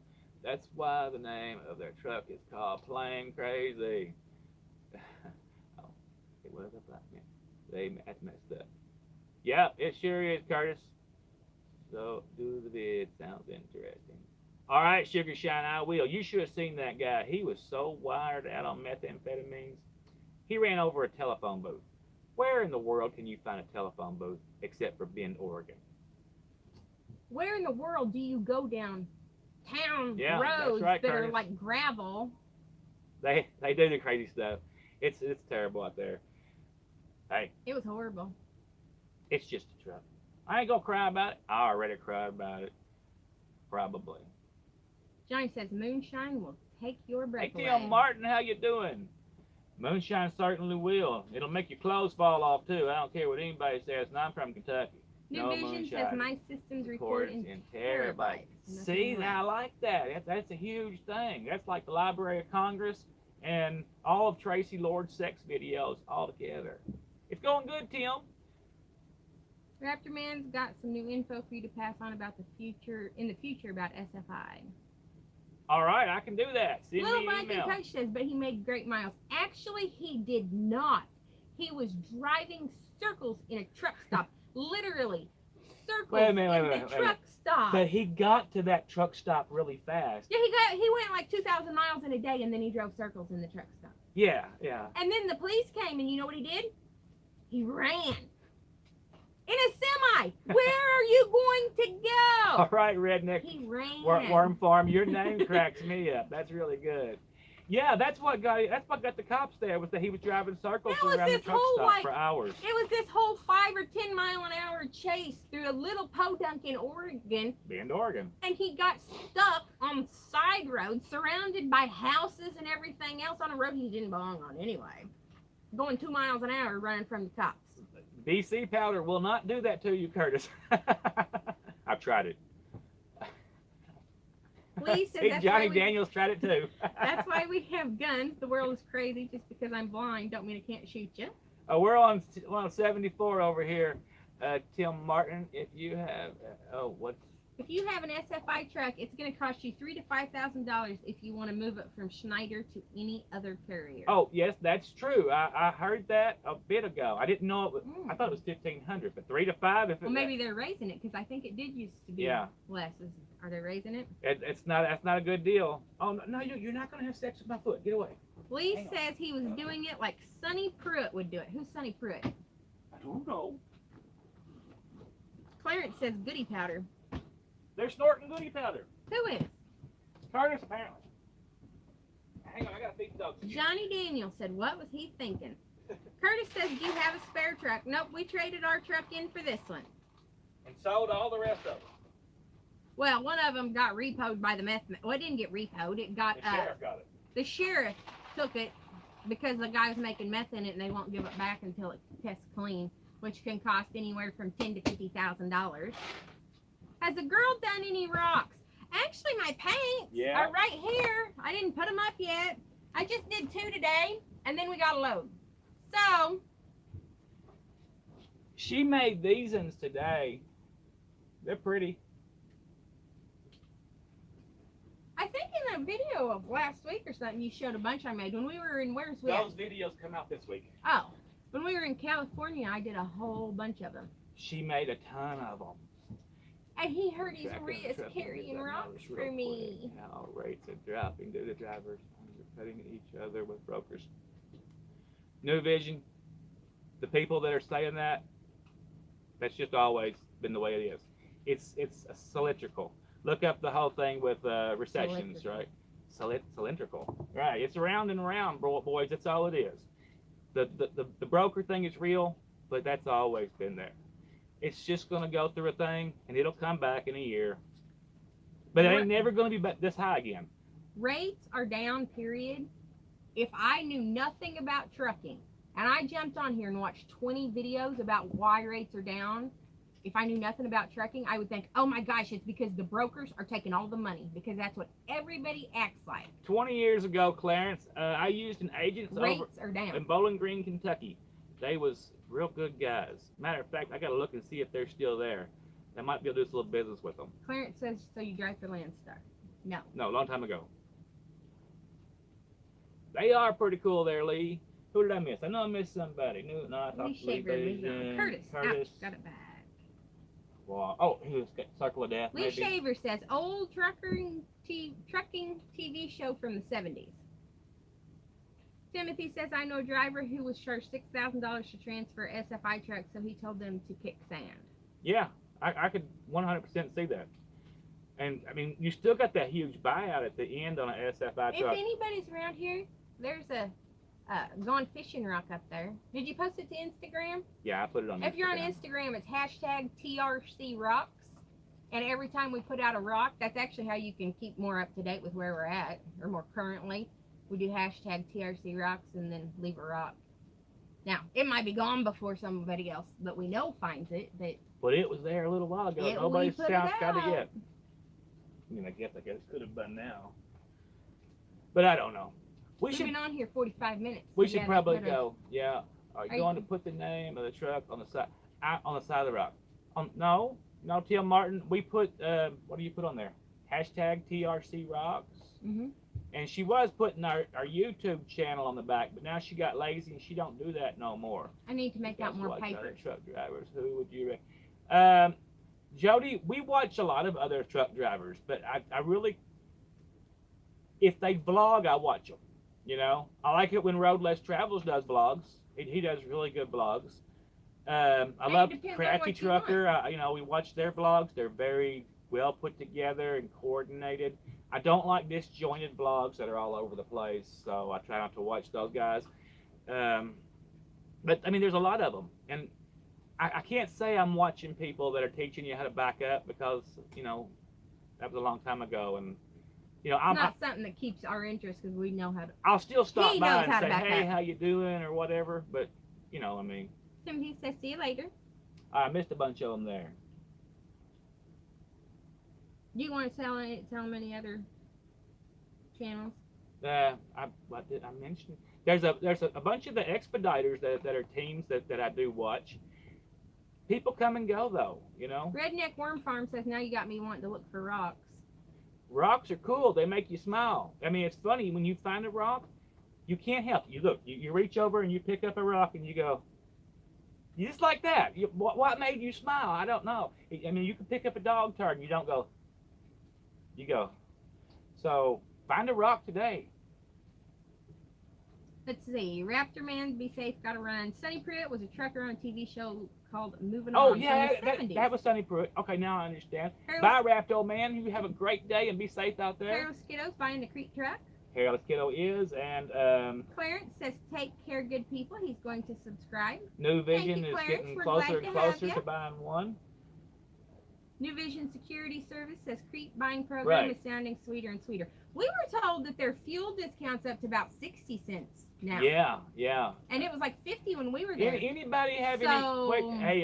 That's why the name of their truck is called Plain Crazy. Oh, it was a black man. That's messed up. Yep, it sure is, Curtis. So, do the vid. Sounds interesting. All right, Sugar Shine, I will. You should have seen that guy. He was so wired out on methamphetamines. He ran over a telephone booth. Where in the world can you find a telephone booth except for Bend, Oregon? Where in the world do you go down town Yeah, that's roads right, that are Curtis. like gravel? They do the crazy stuff. It's terrible out there. Hey, It was horrible. it's just a truck. I ain't gonna cry about it. I already cried about it. Probably. Johnny says moonshine will take your breath Hey, away. Tim Martin, how you doing? Moonshine certainly will. It'll make your clothes fall off too. I don't care what anybody says. And I'm from Kentucky. New No Vision moonshine. says my systems record Records in terabytes. terabytes. See, Nothing I less. like that. That's a huge thing. That's like the Library of Congress and all of Tracy Lord's sex videos all together. It's going good, Tim. Raptor Man's got some new info for you to pass on about the future about SFI. All right, I can do that. Send Little me an Viking email. Coach says, but he made great miles. Actually, he did not. He was driving circles in a truck stop. Literally, circles Wait a minute, in wait a the minute, wait a truck stop. But he got to that truck stop really fast. Yeah, he went like 2,000 miles in a day, and then he drove circles in the truck stop. Yeah, yeah. And then the police came, and you know what he did? He ran. In a semi. Where are you going to All go? right, redneck. He ran. Worm Farm, your name cracks me up. That's really good. Yeah, that's what got the cops there, was that he was driving circles That was around the this truck whole, stop like, for hours. It was this whole 5 or 10 mile an hour chase through a little podunk in Oregon, Bend, Oregon. and he got stuck on side roads surrounded by houses and everything else on a road he didn't belong on anyway. Going 2 miles an hour running from the cops. BC powder will not do that to you, Curtis. I've tried it. Police said See, that's Johnny why we- Daniels tried it too. That's why we have guns. The world is crazy. Just because I'm blind don't mean I can't shoot you. We're on 74 over here. Tim Martin, if you have, If you have an SFI truck, it's going to cost you $3,000 to $5,000 if you want to move it from Schneider to any other carrier. Oh, yes, that's true. I heard that a bit ago. I didn't know it was, I thought it was 1,500, but 3 to 5. If Well, maybe they're raising it because I think it did used to be less. Are they raising it? That's not a good deal. Oh no, you're not gonna have sex with my foot. Get away. Police says he was doing it like Sonny Pruitt would do it. Who's Sonny Pruitt? I don't know. Clarence says goody powder. They're snorting goody powder. Who is? Curtis, apparently. Hang on, I gotta feed the dogs. Johnny Daniel said, what was he thinking? Curtis says, do you have a spare truck? Nope, we traded our truck in for this one. And sold all the rest of them. Well, one of them got repoed by the meth. Well, it didn't get repoed. It got, The sheriff got it. the sheriff took it because the guy was making meth in it, and they won't give it back until it tests clean, which can cost anywhere from $10,000 to $50,000. Has a girl done any rocks? Actually, my paints are right here. I didn't put them up yet. I just did 2 today, and then we got a load. So she made these ones today. They're pretty. I think in the video of last week or something, you showed a bunch I made when we were in Those videos come out this week. Oh, when we were in California, I did a whole bunch of them. She made a ton of them. And he heard his Tracking Maria's truck carrying numbers, rocks real for quick. me. How rates are dropping due to drivers undercutting each other with brokers. New Vision, the people that are saying that, that's just always been the way it is. It's a cylindrical. Look up the whole thing with recessions, right? Cylindrical. Right. It's around and around, boys. That's all it is. The broker thing is real, but that's always been there. It's just going to go through a thing, and it'll come back in a year. But it ain't never going to be this high again. Rates are down, period. If I knew nothing about trucking, and I jumped on here and watched 20 videos about why rates are down, if I knew nothing about trucking, I would think, oh my gosh, it's because the brokers are taking all the money, because that's what everybody acts like. 20 years ago, Clarence, I used an agent Rates are down. in Bowling Green, Kentucky. They was real good guys. Matter of fact, I got to look and see if they're still there. I might be able to do a little business with them. Clarence says, so you drive for Landstar. No. No, a long time ago. They are pretty cool there, Lee. Who did I miss? I know I missed somebody. No, I talked Lee to Lee Shaver was on. Vision, Curtis. Curtis. Ah, got it back. Wow. Oh, he was Circle of Death, Lee maybe. Shaver says, old trucking TV show from the 70s. Timothy says, I know a driver who was charged $6,000 to transfer SFI trucks, so he told them to kick sand. Yeah, I could 100% see that. And, I mean, you still got that huge buyout at the end on an SFI If truck. anybody's around here, there's a Gone Fishing Rock up there. Did you post it to Instagram? Yeah, I put it on If you're on Instagram. Instagram, it's hashtag TRC Rocks. And every time we put out a rock, that's actually how you can keep more up to date with where we're at, or more currently. We do hashtag TRC Rocks and then leave a rock. Now, it might be gone before somebody else that we know finds it, But it was there a little while ago. we Nobody's put it got it out. yet. I mean, I guess it could have been now. But I don't know. We've been on here 45 minutes. We so should yeah, probably they could've- go. Yeah. Are you Are going you- to put the name of the truck on the side of the rock? No, Tim Martin. We put what do you put on there? Hashtag TRC Rocks. Mhm. And she was putting our YouTube channel on the back, but now she got lazy and she don't do that no more. I need to make out Guys more watch other papers. truck drivers. Who would you? Jody, we watch a lot of other truck drivers, but I really, if they vlog, I watch them. You know, I like it when Road Less Travels does vlogs. He does really good vlogs. I It love depends on Cracky what you Trucker. You know, we watch their vlogs. They're very well put together and coordinated. I don't like disjointed vlogs that are all over the place, so I try not to watch those guys. Um, but I mean, there's a lot of them, and I can't say I'm watching people that are teaching you how to back up because you know that was a long time ago, and you know It's not something that keeps our interest because we know how to. I'll still stop He by knows and how to say, back hey, up. how you doing, or whatever. But you know, I mean, Timothy says, "See you later." I missed a bunch of them there. Do you want to tell them any other channels? What did I mention? There's a bunch of the expediters that are teams that I do watch. People come and go though, you know. Redneck Worm Farm says, "Now you got me wanting to look for rocks." Rocks are cool. They make you smile. I mean, it's funny when you find a rock, you can't help it. You look, you reach over and you pick up a rock and you go, you just like that. What made you smile? I don't know. I mean, you can pick up a dog turd and you don't go. You go. So find a rock today. Let's see. Raptor Man, be safe, gotta run. Sonny Pruitt was a trucker on a TV show called Moving Oh On yeah, from the 70s. that was Sonny Pruitt. Okay, now I understand. Harold, Bye, Raft, old man. You have a great day and be safe out there. Harold Skiddo's buying the Crete truck. Harold Kiddo is, and Clarence says, "Take care, good people." He's going to subscribe. New Vision you, is Clarence. getting We're closer glad and to have closer you. to buying one. New Vision Security Service says, "Crete buying program Right. is sounding sweeter and sweeter." We were told that their fuel discounts up to about 60 cents now. Yeah, yeah. And it was like 50 when we were there. Anybody have So- any quick? Hey,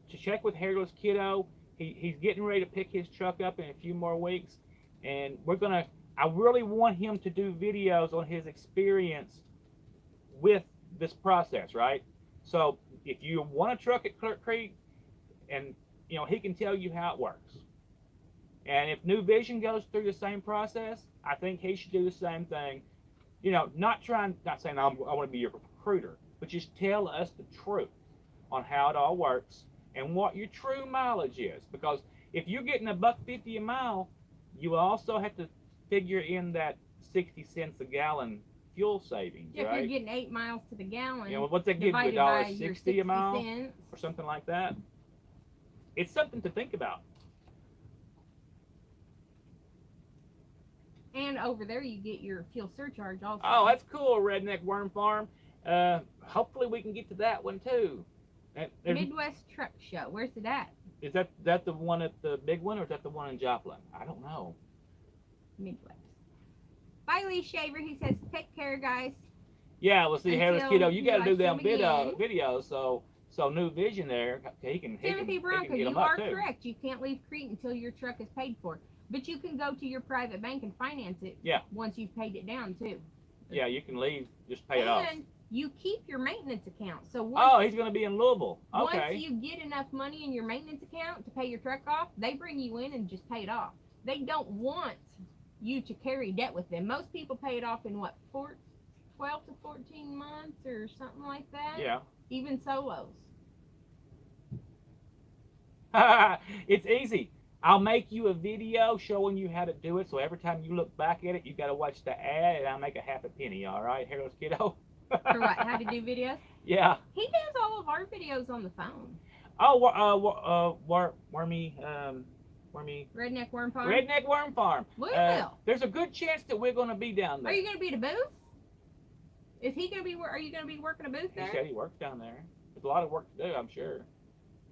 to check with Hairless Kiddo. He's getting ready to pick his truck up in a few more weeks, and we're gonna. I really want him to do videos on his experience with this process, right? So if you want a truck at Clerk Creek, and you know he can tell you how it works. And if New Vision goes through the same process, I think he should do the same thing. You know, not saying I want to be your recruiter, but just tell us the truth on how it all works and what your true mileage is. Because if you're getting $1.50 a mile, you also have to figure in that 60 cents a gallon fuel savings, If right? you're getting 8 miles to the gallon, You know, what's that give you, divided by your $1.60 60 a mile cents. or something like that? It's something to think about. And over there, you get your fuel surcharge also. Oh, that's cool, Redneck Worm Farm. Hopefully we can get to that one too. Midwest Truck Show. Where's it at? Is that the one at the big one, or is that the one in Joplin? I don't know. Midwest. Bye, Lee Shaver. He says, "Take care, guys." Yeah, well, see, Hairless Until Kiddo, you got to do you them like them videos. So New Vision there, Timothy Bronco, get you them up are too. correct. You can't leave Crete until your truck is paid for. But you can go to your private bank and finance it. Yeah. Once you've paid it down too. Yeah, you can leave, just pay it off. And you keep your maintenance account. So Oh, once, he's going to be in Louisville. once Okay. you get enough money in your maintenance account to pay your truck off, they bring you in and just pay it off. They don't want you to carry debt with them. Most people pay it off in what, 12 to 14 months or something like that? Yeah. Even solos. It's easy. I'll make you a video showing you how to do it. So every time you look back at it, you got to watch the ad, and I'll make a half a penny. All right, Hairless Kiddo. For what? How to do videos? Yeah. He does all of our videos on the phone. Oh, Wormy, Redneck Worm Farm. Redneck Worm Farm. Louisville. There's a good chance that we're going to be down there. Are you going to be at a booth? Is he going to be? Are you going to be working a booth He there? said he works down there. There's a lot of work to do, I'm sure.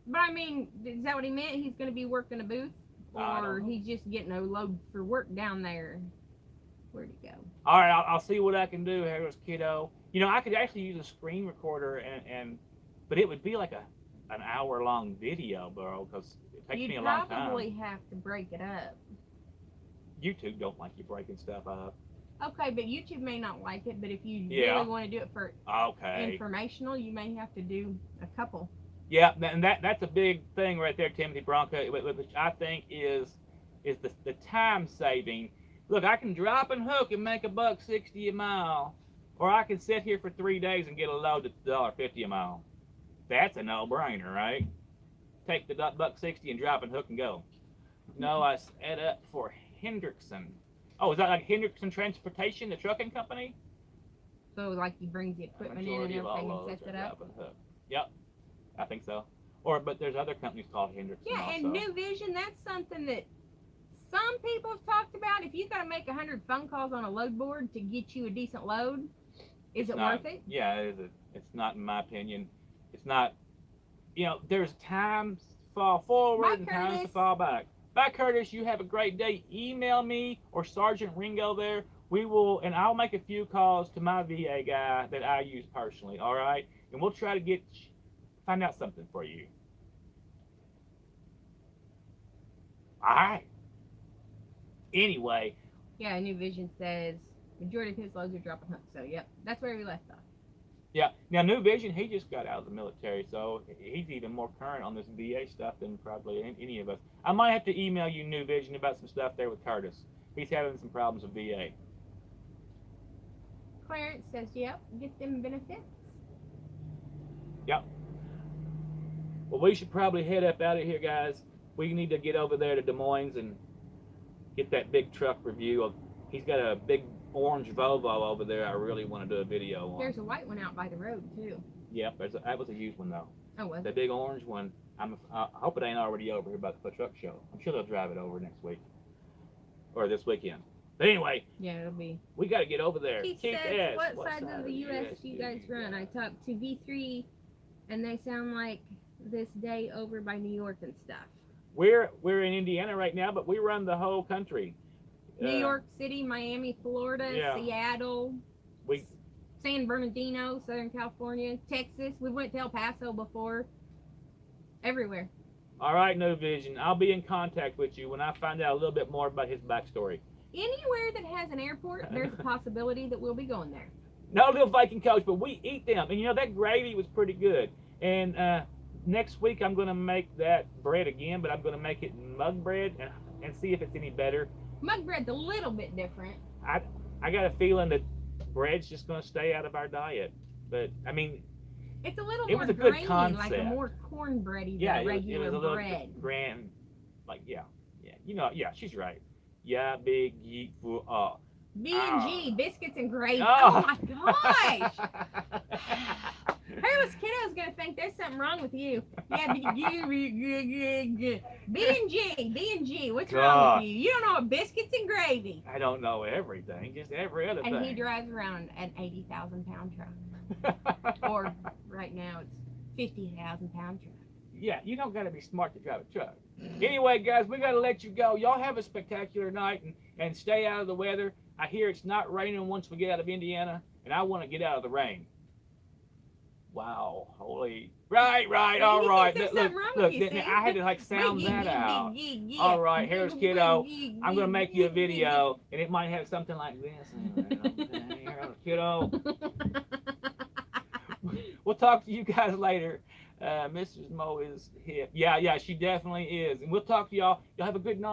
But I mean, is that what he meant? He's going to be working a booth, I don't or know. he's just getting a load for work down there? Where'd he go? All right, I'll see what I can do, Hairless Kiddo. You know, I could actually use a screen recorder, but it would be like an hour-long video, bro, because it takes me a You'd long probably time. have to break it up. YouTube don't like you breaking stuff up. Okay, but YouTube may not like it. But if you Yeah. really want to do it for Okay. informational, you may have to do a couple. Yeah, and that's a big thing right there, Timothy Bronco, which I think is the time saving. Look, I can drop and hook and make $1.60 a mile, or I can sit here for 3 days and get a load at $1.50 a mile. That's a no-brainer, right? Take the $1.60 and drop and hook and go. No, I set up for Hendrickson. Oh, is that like Hendrickson Transportation, the trucking company? So like he brings the equipment in and Majority of all everything and those sets it are up. drop and hook. Yep, I think so. But there's other companies called Hendrickson Yeah, also. and New Vision, that's something that some people have talked about. If you've got to make 100 phone calls on a load board to get you a decent load, is it not, worth it? Yeah, it is. It's not, in my opinion. It's not. There's times to fall forward Bye, and times to Curtis. fall back. Bye, Curtis. You have a great day. Email me or Sergeant Ringo there. We will, and I'll make a few calls to my VA guy that I use personally. All right, and we'll try to find out something for you. All right. Anyway, Yeah, New Vision says majority of his loads are dropping hooks. So, yep, that's where we left off. yeah. Now, New Vision, he just got out of the military, so he's even more current on this VA stuff than probably any of us. I might have to email you, New Vision, about some stuff there with Curtis. He's having some problems with VA. Clarence says, yep, get them benefits. Yep. Well, we should probably head up out of here, guys. We need to get over there to Des Moines and get that big truck review. He's got a big orange Volvo over there I really want to do a video on. There's a white one out by the road, too. Yep, that was a used one, though. Oh, was The it? big orange one. I hope it ain't already over here by the truck show. I'm sure they'll drive it over next week. Or this weekend. But anyway, Yeah, it'll be. we got to get over there. Keith Keith says, S. what sides of the U.S. do you guys run? I talked to V3, and they sound like this day over by New York and stuff. We're in Indiana right now, but we run the whole country. New York City, Miami, Florida, yeah. Seattle, We San Bernardino, Southern California, Texas. We went to El Paso before. Everywhere. All right, No Vision. I'll be in contact with you when I find out a little bit more about his backstory. Anywhere that has an airport, there's a possibility that we'll be going there. No little Viking coach, but we eat them. And that gravy was pretty good. And next week I'm going to make that bread again, but I'm going to make it in mug bread and see if it's any better. Mug bread's a little bit different. I got a feeling that bread's just going to stay out of our diet. But, I mean, It's a little it more was a good grainy, concept. like a more cornbready Yeah, than it regular was a little bread. grand. Like, yeah. She's right. Yeah, big geek for B&G, biscuits and gravy. Oh. Oh my gosh! Hairless Kiddo's gonna think there's something wrong with you. Yeah, B&G, what's wrong God. with you? You don't know what biscuits and gravy. I don't know everything, just every other And he thing. drives around an 80,000 pound truck. Or right now it's 50,000 pound truck. Yeah, you don't got to be smart to drive a truck. Anyway, guys, we got to let you go. Y'all have a spectacular night and stay out of the weather. I hear it's not raining once we get out of Indiana, and I want to get out of the rain. Wow, holy. Right, all He right. thinks Look, there's something wrong look, with you, then see? I had to sound that out. All right, Harris Kiddo, I'm going to make you a video, and it might have something like this. Harris Kiddo. We'll talk to you guys later. Mrs. Mo is hip. Yeah, she definitely is. And we'll talk to y'all. Y'all have a good night.